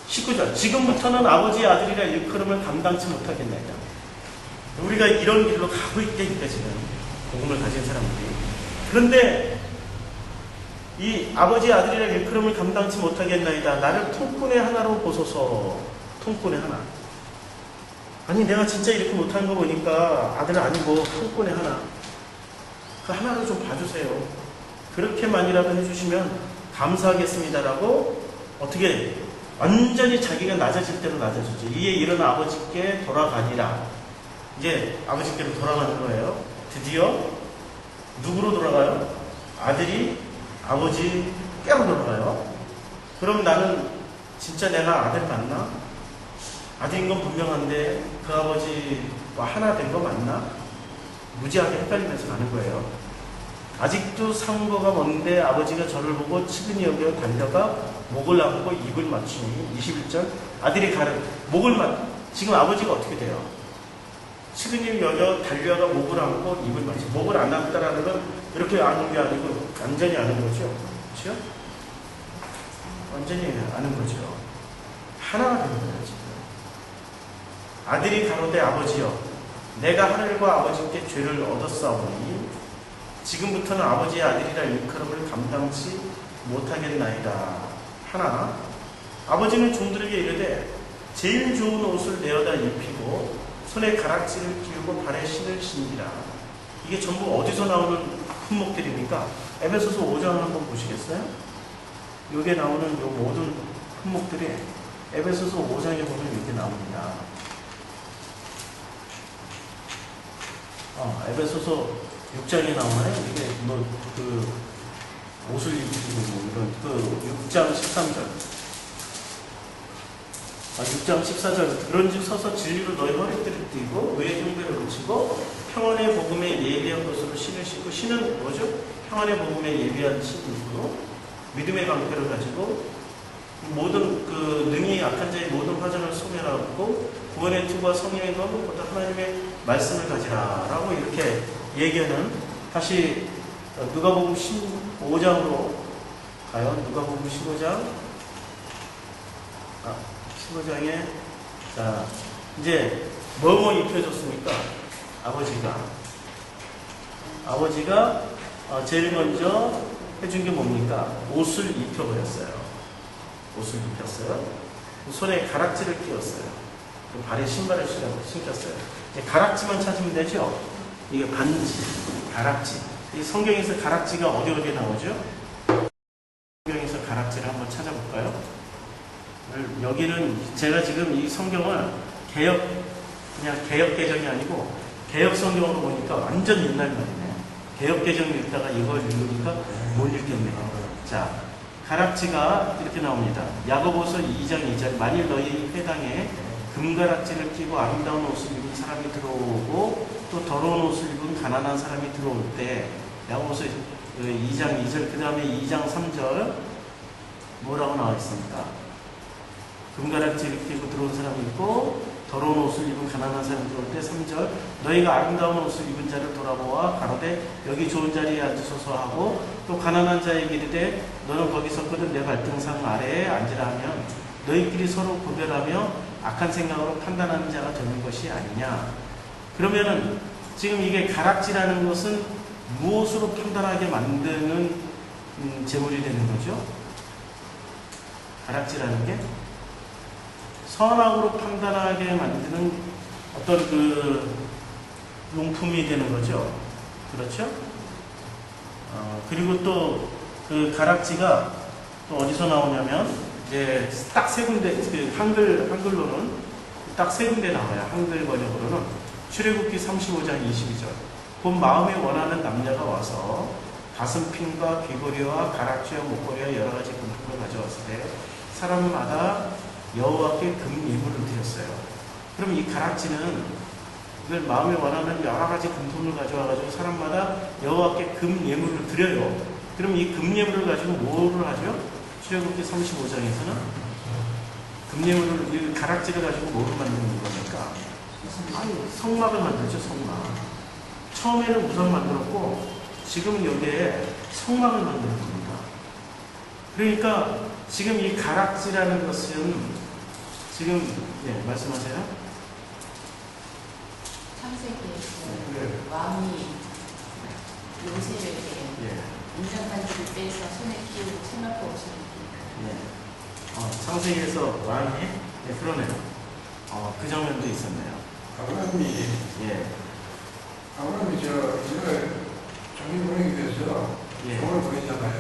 19절. 지금부터는 아버지의 아들이라 일컬음을 감당치 못하겠나이다. 우리가 이런 길로 가고 있다니까 지금 복음을 가진 사람들이. 그런데 이 아버지의 아들이라 일컬음을 감당치 못하겠나이다. 나를 통꾼의 하나로 보소서. 통꾼의 하나. 아니 내가 진짜 이렇게 못하는 거 보니까 아들 아니고 통꾼의 하나. 그 하나로 좀 봐주세요. 그렇게만이라도 해주시면 감사하겠습니다라고 어떻게 완전히 자기가 낮아질 대로 낮아지죠. 이에 일어나 아버지께 돌아가니라. 이제 아버지께로 돌아가는 거예요. 드디어 누구로 돌아가요? 아들이 아버지께로 돌아가요. 그럼 나는 진짜 내가 아들 맞나? 아들인 건 분명한데 그 아버지와 하나 된 거 맞나? 무지하게 헷갈리면서 가는 거예요. 아직도 상고가 먼데 아버지가 저를 보고 치근히 여겨 달려가 목을 안고 입을 맞추니 21절 아들이 목을 지금 아버지가 어떻게 돼요? 치근히 여겨 달려가 목을 안고 입을 맞추니 목을 안 안다라는 건 이렇게 아는 게 아니고 완전히 아는 거죠. 그렇죠? 완전히 아는 거죠. 하나가 되는 거예요. 지금 아들이 가로되 아버지여 내가 하늘과 아버지께 죄를 얻었사오니 지금부터는 아버지의 아들이라 일컬음을 감당치 못하겠나이다. 하나, 아버지는 종들에게 이르되 제일 좋은 옷을 내어다 입히고 손에 가락지를 끼우고 발에 신을 신기라. 이게 전부 어디서 나오는 품목들입니까? 에베소서 5장 한번 보시겠어요? 여기에 나오는 요 모든 품목들이 에베소서 5장에 보면 이렇게 나옵니다. 에베소서 6장에 나오나요? 이게 뭐 그 옷을 입히고 뭐 이런 그 6장 13절. 6장 14절. 그런즉 서서 진리로 너희 허리띠를 띠고 의의 경배를 붙이고 평안의 복음에 예비한 것으로 신을 신고 신은 뭐죠? 평안의 복음에 예비한 신이고 믿음의 방패를 가지고 모든 그 능히 약한 자의 모든 화장을 소멸하고 구원의 투구와 성령의 검보다 하나님의 말씀을 가지라라고 이렇게 얘기하는 다시 누가복음 15장으로 가요. 누가복음 15장 15장에 자 이제 뭐뭐 입혀줬습니까? 아버지가 제일 먼저 해준 게 뭡니까? 옷을 입혀버렸어요. 옷을 입혔어요. 손에 가락지를 끼웠어요. 발에 신발을 신겼어요. 가락지만 찾으면 되죠? 이게 반지, 가락지. 이 성경에서 가락지가 어디에 나오죠? 성경에서 가락지를 한번 찾아볼까요? 여기는 제가 지금 이 성경을 그냥 개역 개정이 아니고 개역 성경으로 보니까 완전 옛날 말이네. 개역 개정 읽다가 이걸 읽으니까 못 읽겠네요. 자, 가락지가 이렇게 나옵니다. 야고보서 2장 2절 만일 너희 회당에 금가락지를 끼고 아름다운 옷을 입은 사람이 들어오고 또 더러운 옷을 입은 가난한 사람이 들어올 때 야고보서 2장 2절 그 다음에 2장 3절 뭐라고 나와 있습니까? 금가락지를 끼고 들어온 사람이 있고 더러운 옷을 입은 가난한 사람이 들어올 때 3절 너희가 아름다운 옷을 입은 자를 돌아보아 가로되 여기 좋은 자리에 앉으소서 하고 또 가난한 자에게 이르되 너는 거기 섰거든 내 발등상 아래에 앉으라 하면 너희끼리 서로 구별하며 악한 생각으로 판단하는 자가 되는 것이 아니냐. 그러면은 지금 이게 가락지라는 것은 무엇으로 판단하게 만드는 제물이 되는 거죠? 가락지라는 게 선악으로 판단하게 만드는 어떤 그 용품이 되는 거죠. 그렇죠? 그리고 또 그 가락지가 또 어디서 나오냐면 이제 딱 세 군데, 그 한글로는 딱 세 군데 나와요. 한글 번역으로는 출애굽기 35장 22절. 본 마음에 원하는 남자가 와서 가슴핀과 귀고리와 가락지와 목걸이와 여러 가지 금품을 가져왔을 때 사람마다 여호와께 금예물을 드렸어요. 그럼 이 가락지는 이걸 마음에 원하는 여러 가지 금품을 가져와가지고 사람마다 여호와께 금예물을 드려요. 그럼 이 금예물을 가지고 뭐를 하죠? 출애굽기 35장에서는 금예물을, 이 가락지를 가지고 뭐를 만드는 겁니까? 아니, 성막을 만들죠, 성막. 처음에는 우상 만들었고 지금 여기에 성막을 만드는 겁니다. 그러니까 지금 이 가락지라는 것은 지금 네, 말씀하세요. 창세기에서 왕이 요셉에게 인장반지를 빼서 손에 끼우고 생각도 없이 창세기에서 왕이 그러네요. 그 장면도 있었네요. 아브라함이 아브라함이 이스라엘 종이 보내기 위해서 종을 보냈잖아요.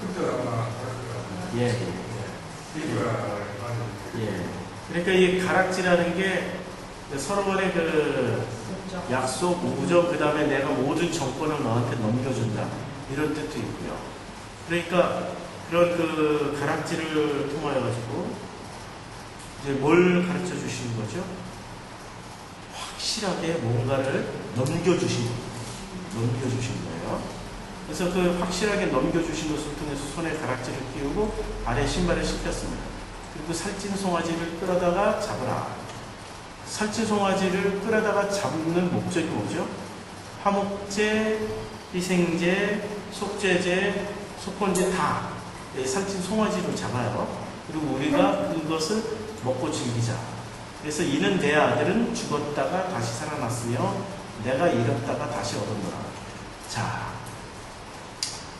그때 아마 그러니까 이 가락지라는 게 서로 간의 그 약속, 우정, 그 다음에 내가 모든 정권을 너한테 넘겨준다. 이런 뜻도 있고요. 그러니까 그런 그 가락지를 통하여 가지고 이제 뭘 가르쳐 주시는 거죠? 확실하게 뭔가를 넘겨주신 거예요. 그래서 그 확실하게 넘겨주신 것을 통해서 손에 가락지를 끼우고 발에 신발을 신겼습니다. 그리고 살찐 송아지를 끌어다가 잡으라. 살찐 송아지를 끌어다가 잡는 목적이 뭐죠? 화목제, 희생제, 속죄제, 속건제 다 살찐 송아지를 잡아요. 그리고 우리가 그것을 먹고 즐기자. 그래서 이는 내 아들은 죽었다가 다시 살아났으며 내가 잃었다가 다시 얻었노라. 자,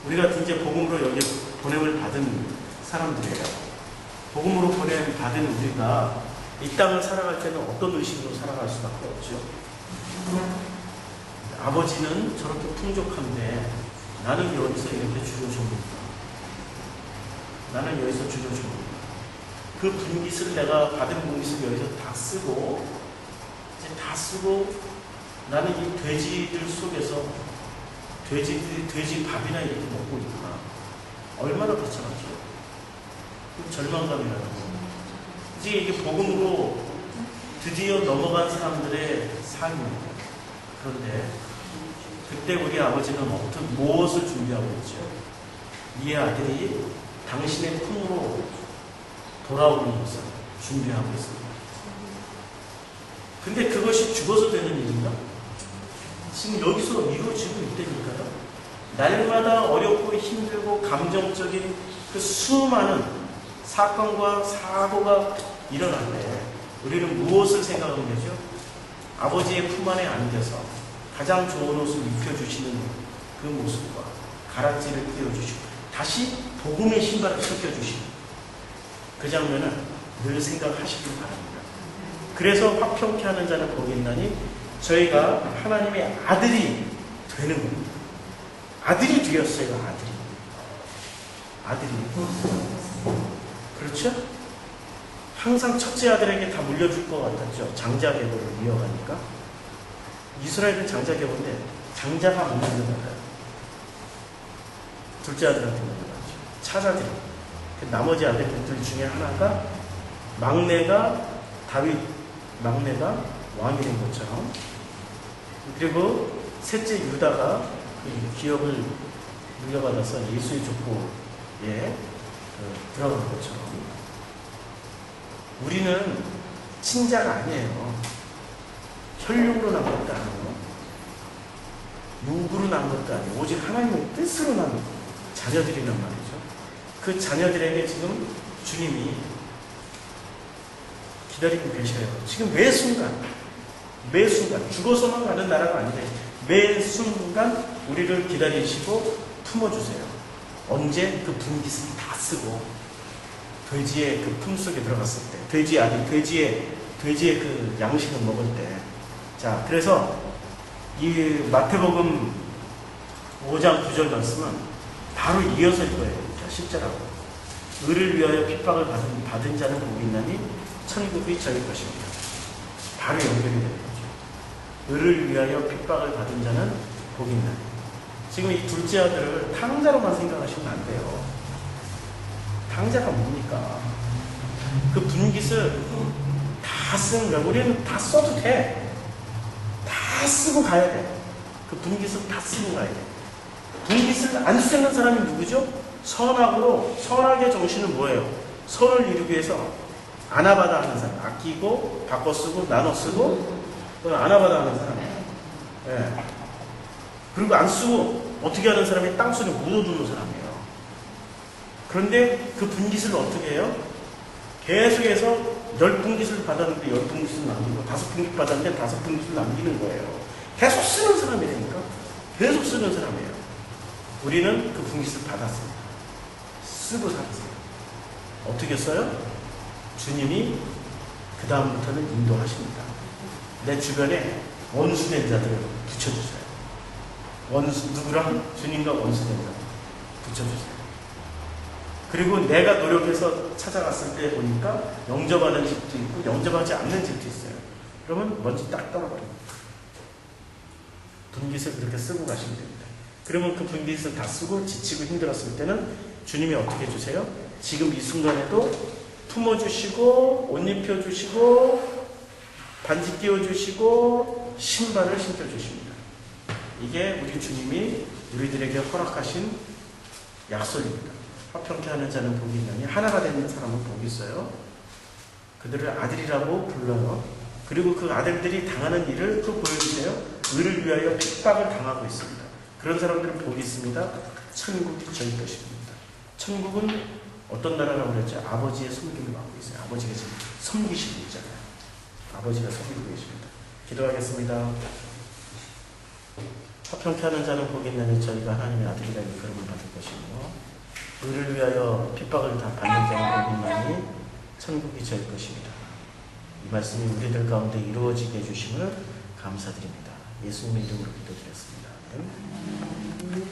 우리가 이제 복음으로 여기 보냄을 받은 사람들이에요. 복음으로 보냄 받은 우리가 이 땅을 살아갈 때는 어떤 의식으로 살아갈 수밖에 없죠. 아버지는 저렇게 풍족한데 나는 여기서 이렇게 줄여줍니다. 나는 여기서 줄여줍니다. 그 분깃을 내가 받은 분깃을 여기서 다 쓰고 이제 다 쓰고 나는 이 돼지들 속에서 돼지 밥이나 이렇게 먹고 있구나. 얼마나 거창하죠. 그 절망감이라는 거. 이제 이게 복음으로 드디어 넘어간 사람들의 삶입니다. 그런데 그때 우리 아버지는 무엇을 준비하고 있죠? 네 아들이 당신의 품으로 돌아오는 것을 준비하고 있습니다. 근데 그것이 죽어서 되는 일인가? 지금 여기서 이루어지고 있다니까요. 날마다 어렵고 힘들고 감정적인 그 수많은 사건과 사고가 일어날 때 우리는 무엇을 생각하면 되죠? 아버지의 품 안에 안겨서 가장 좋은 옷을 입혀주시는 그 모습과 가락지를 끼워주시고 다시 복음의 신발을 섞여주시고 그 장면을 늘 생각하시길 바랍니다. 그래서 화평케 하는 자는 복이 있나니 저희가 하나님의 아들이 되는 겁니다. 아들이 되었어요. 아들이. 그렇죠? 항상 첫째 아들에게 다 물려줄 것 같았죠. 장자 계보를 이어가니까. 이스라엘은 장자 계보인데 장자가 못 물려받아요. 둘째 아들한테 물려받죠. 차자들. 나머지 아들들 중에 하나가 막내가 다윗 막내가 왕이 된 것처럼, 그리고 셋째 유다가 그 기업을 물려받아서 예수의 족보에 들어간 것처럼 우리는 친자가 아니에요. 혈육으로 난 것도 아니고 육으로 난 것도 아니고 오직 하나님의 뜻으로 난 자녀들이란 말이죠. 그 자녀들에게 지금 주님이 기다리고 계셔요. 지금 매 순간 죽어서만 가는 나라가 아니라 매 순간 우리를 기다리시고 품어주세요. 언제? 그 분깃을 다 쓰고 돼지의 그 품 속에 들어갔을 때, 돼지의 그 양식을 먹을 때. 자, 그래서 이 마태복음 5장 9절 말씀은 바로 이어서 읽어야 됩니다. 10절하고. 의를 위하여 핍박을 받은 자는 복이 있나니 천국이 저희 것입니다. 바로 연결이 되는 거죠. 의를 위하여 핍박을 받은 자는 복이 있나니. 지금 이 둘째 아들을 탕자로만 생각하시면 안 돼요. 탕자가 뭡니까? 그 분깃을 다 쓰는 거야. 우리는 다 써도 돼. 다 쓰고 가야 돼. 그 분깃을 다 쓰고 가야 돼. 분깃을 안 쓰는 사람이 누구죠? 선하게 정신은 뭐예요? 선을 이루기 위해서 아나바다 하는 사람. 아끼고 바꿔 쓰고 나눠 쓰고 아나바다 하는 사람. 예. 그리고 안 쓰고 어떻게 하는 사람이 땅속에 묻어두는 사람이에요. 그런데 그 분깃을 어떻게 해요? 계속해서 10분깃을 받았는데 10분깃을 남기고 5분깃 받았는데 5분깃을 남기는 거예요. 계속 쓰는 사람이라니까. 계속 쓰는 사람이에요. 우리는 그 분깃을 받았습니다. 쓰고 살았어요. 어떻게 써요? 주님이 그 다음부터는 인도하십니다. 내 주변에 원수된 자들을 붙여주세요. 누구랑? 주님과 원수된 자들 붙여주세요. 그리고 내가 노력해서 찾아갔을 때 보니까 영접하는 집도 있고 영접하지 않는 집도 있어요. 그러면 먼지 딱 떨어버립니다. 분깃을 그렇게 쓰고 가시면 됩니다. 그러면 그 분깃을 다 쓰고 지치고 힘들었을 때는 주님이 어떻게 해주세요? 지금 이 순간에도 품어주시고 옷 입혀주시고 반지 끼워주시고 신발을 신겨주십니다. 이게 우리 주님이 우리들에게 허락하신 약속입니다. 화평케 하는 자는 복이 있나니 하나가 되는 사람은 복이 있어요. 그들을 아들이라고 불러요. 그리고 그 아들들이 당하는 일을 또 보여주세요. 의를 위하여 핍박을 당하고 있습니다. 그런 사람들은 복이 있습니다. 천국이 저희 것입니다. 천국은 어떤 나라라고 그랬죠? 아버지의 섬김을 받고 있어요. 아버지가 지금 섬기시고 있잖아요. 아버지가 섬기고 계십니다. 기도하겠습니다. 화평케 하는 자는 복이 있나니 저희가 하나님의 아들이라 일컬음을 받을 것이며 의를 위하여 핍박을 다 받는 자는 복이 있나니 천국이 저희 것입니다. 이 말씀이 우리들 가운데 이루어지게 해주심을 감사드립니다. 예수님의 이름으로 기도드렸습니다. 아멘.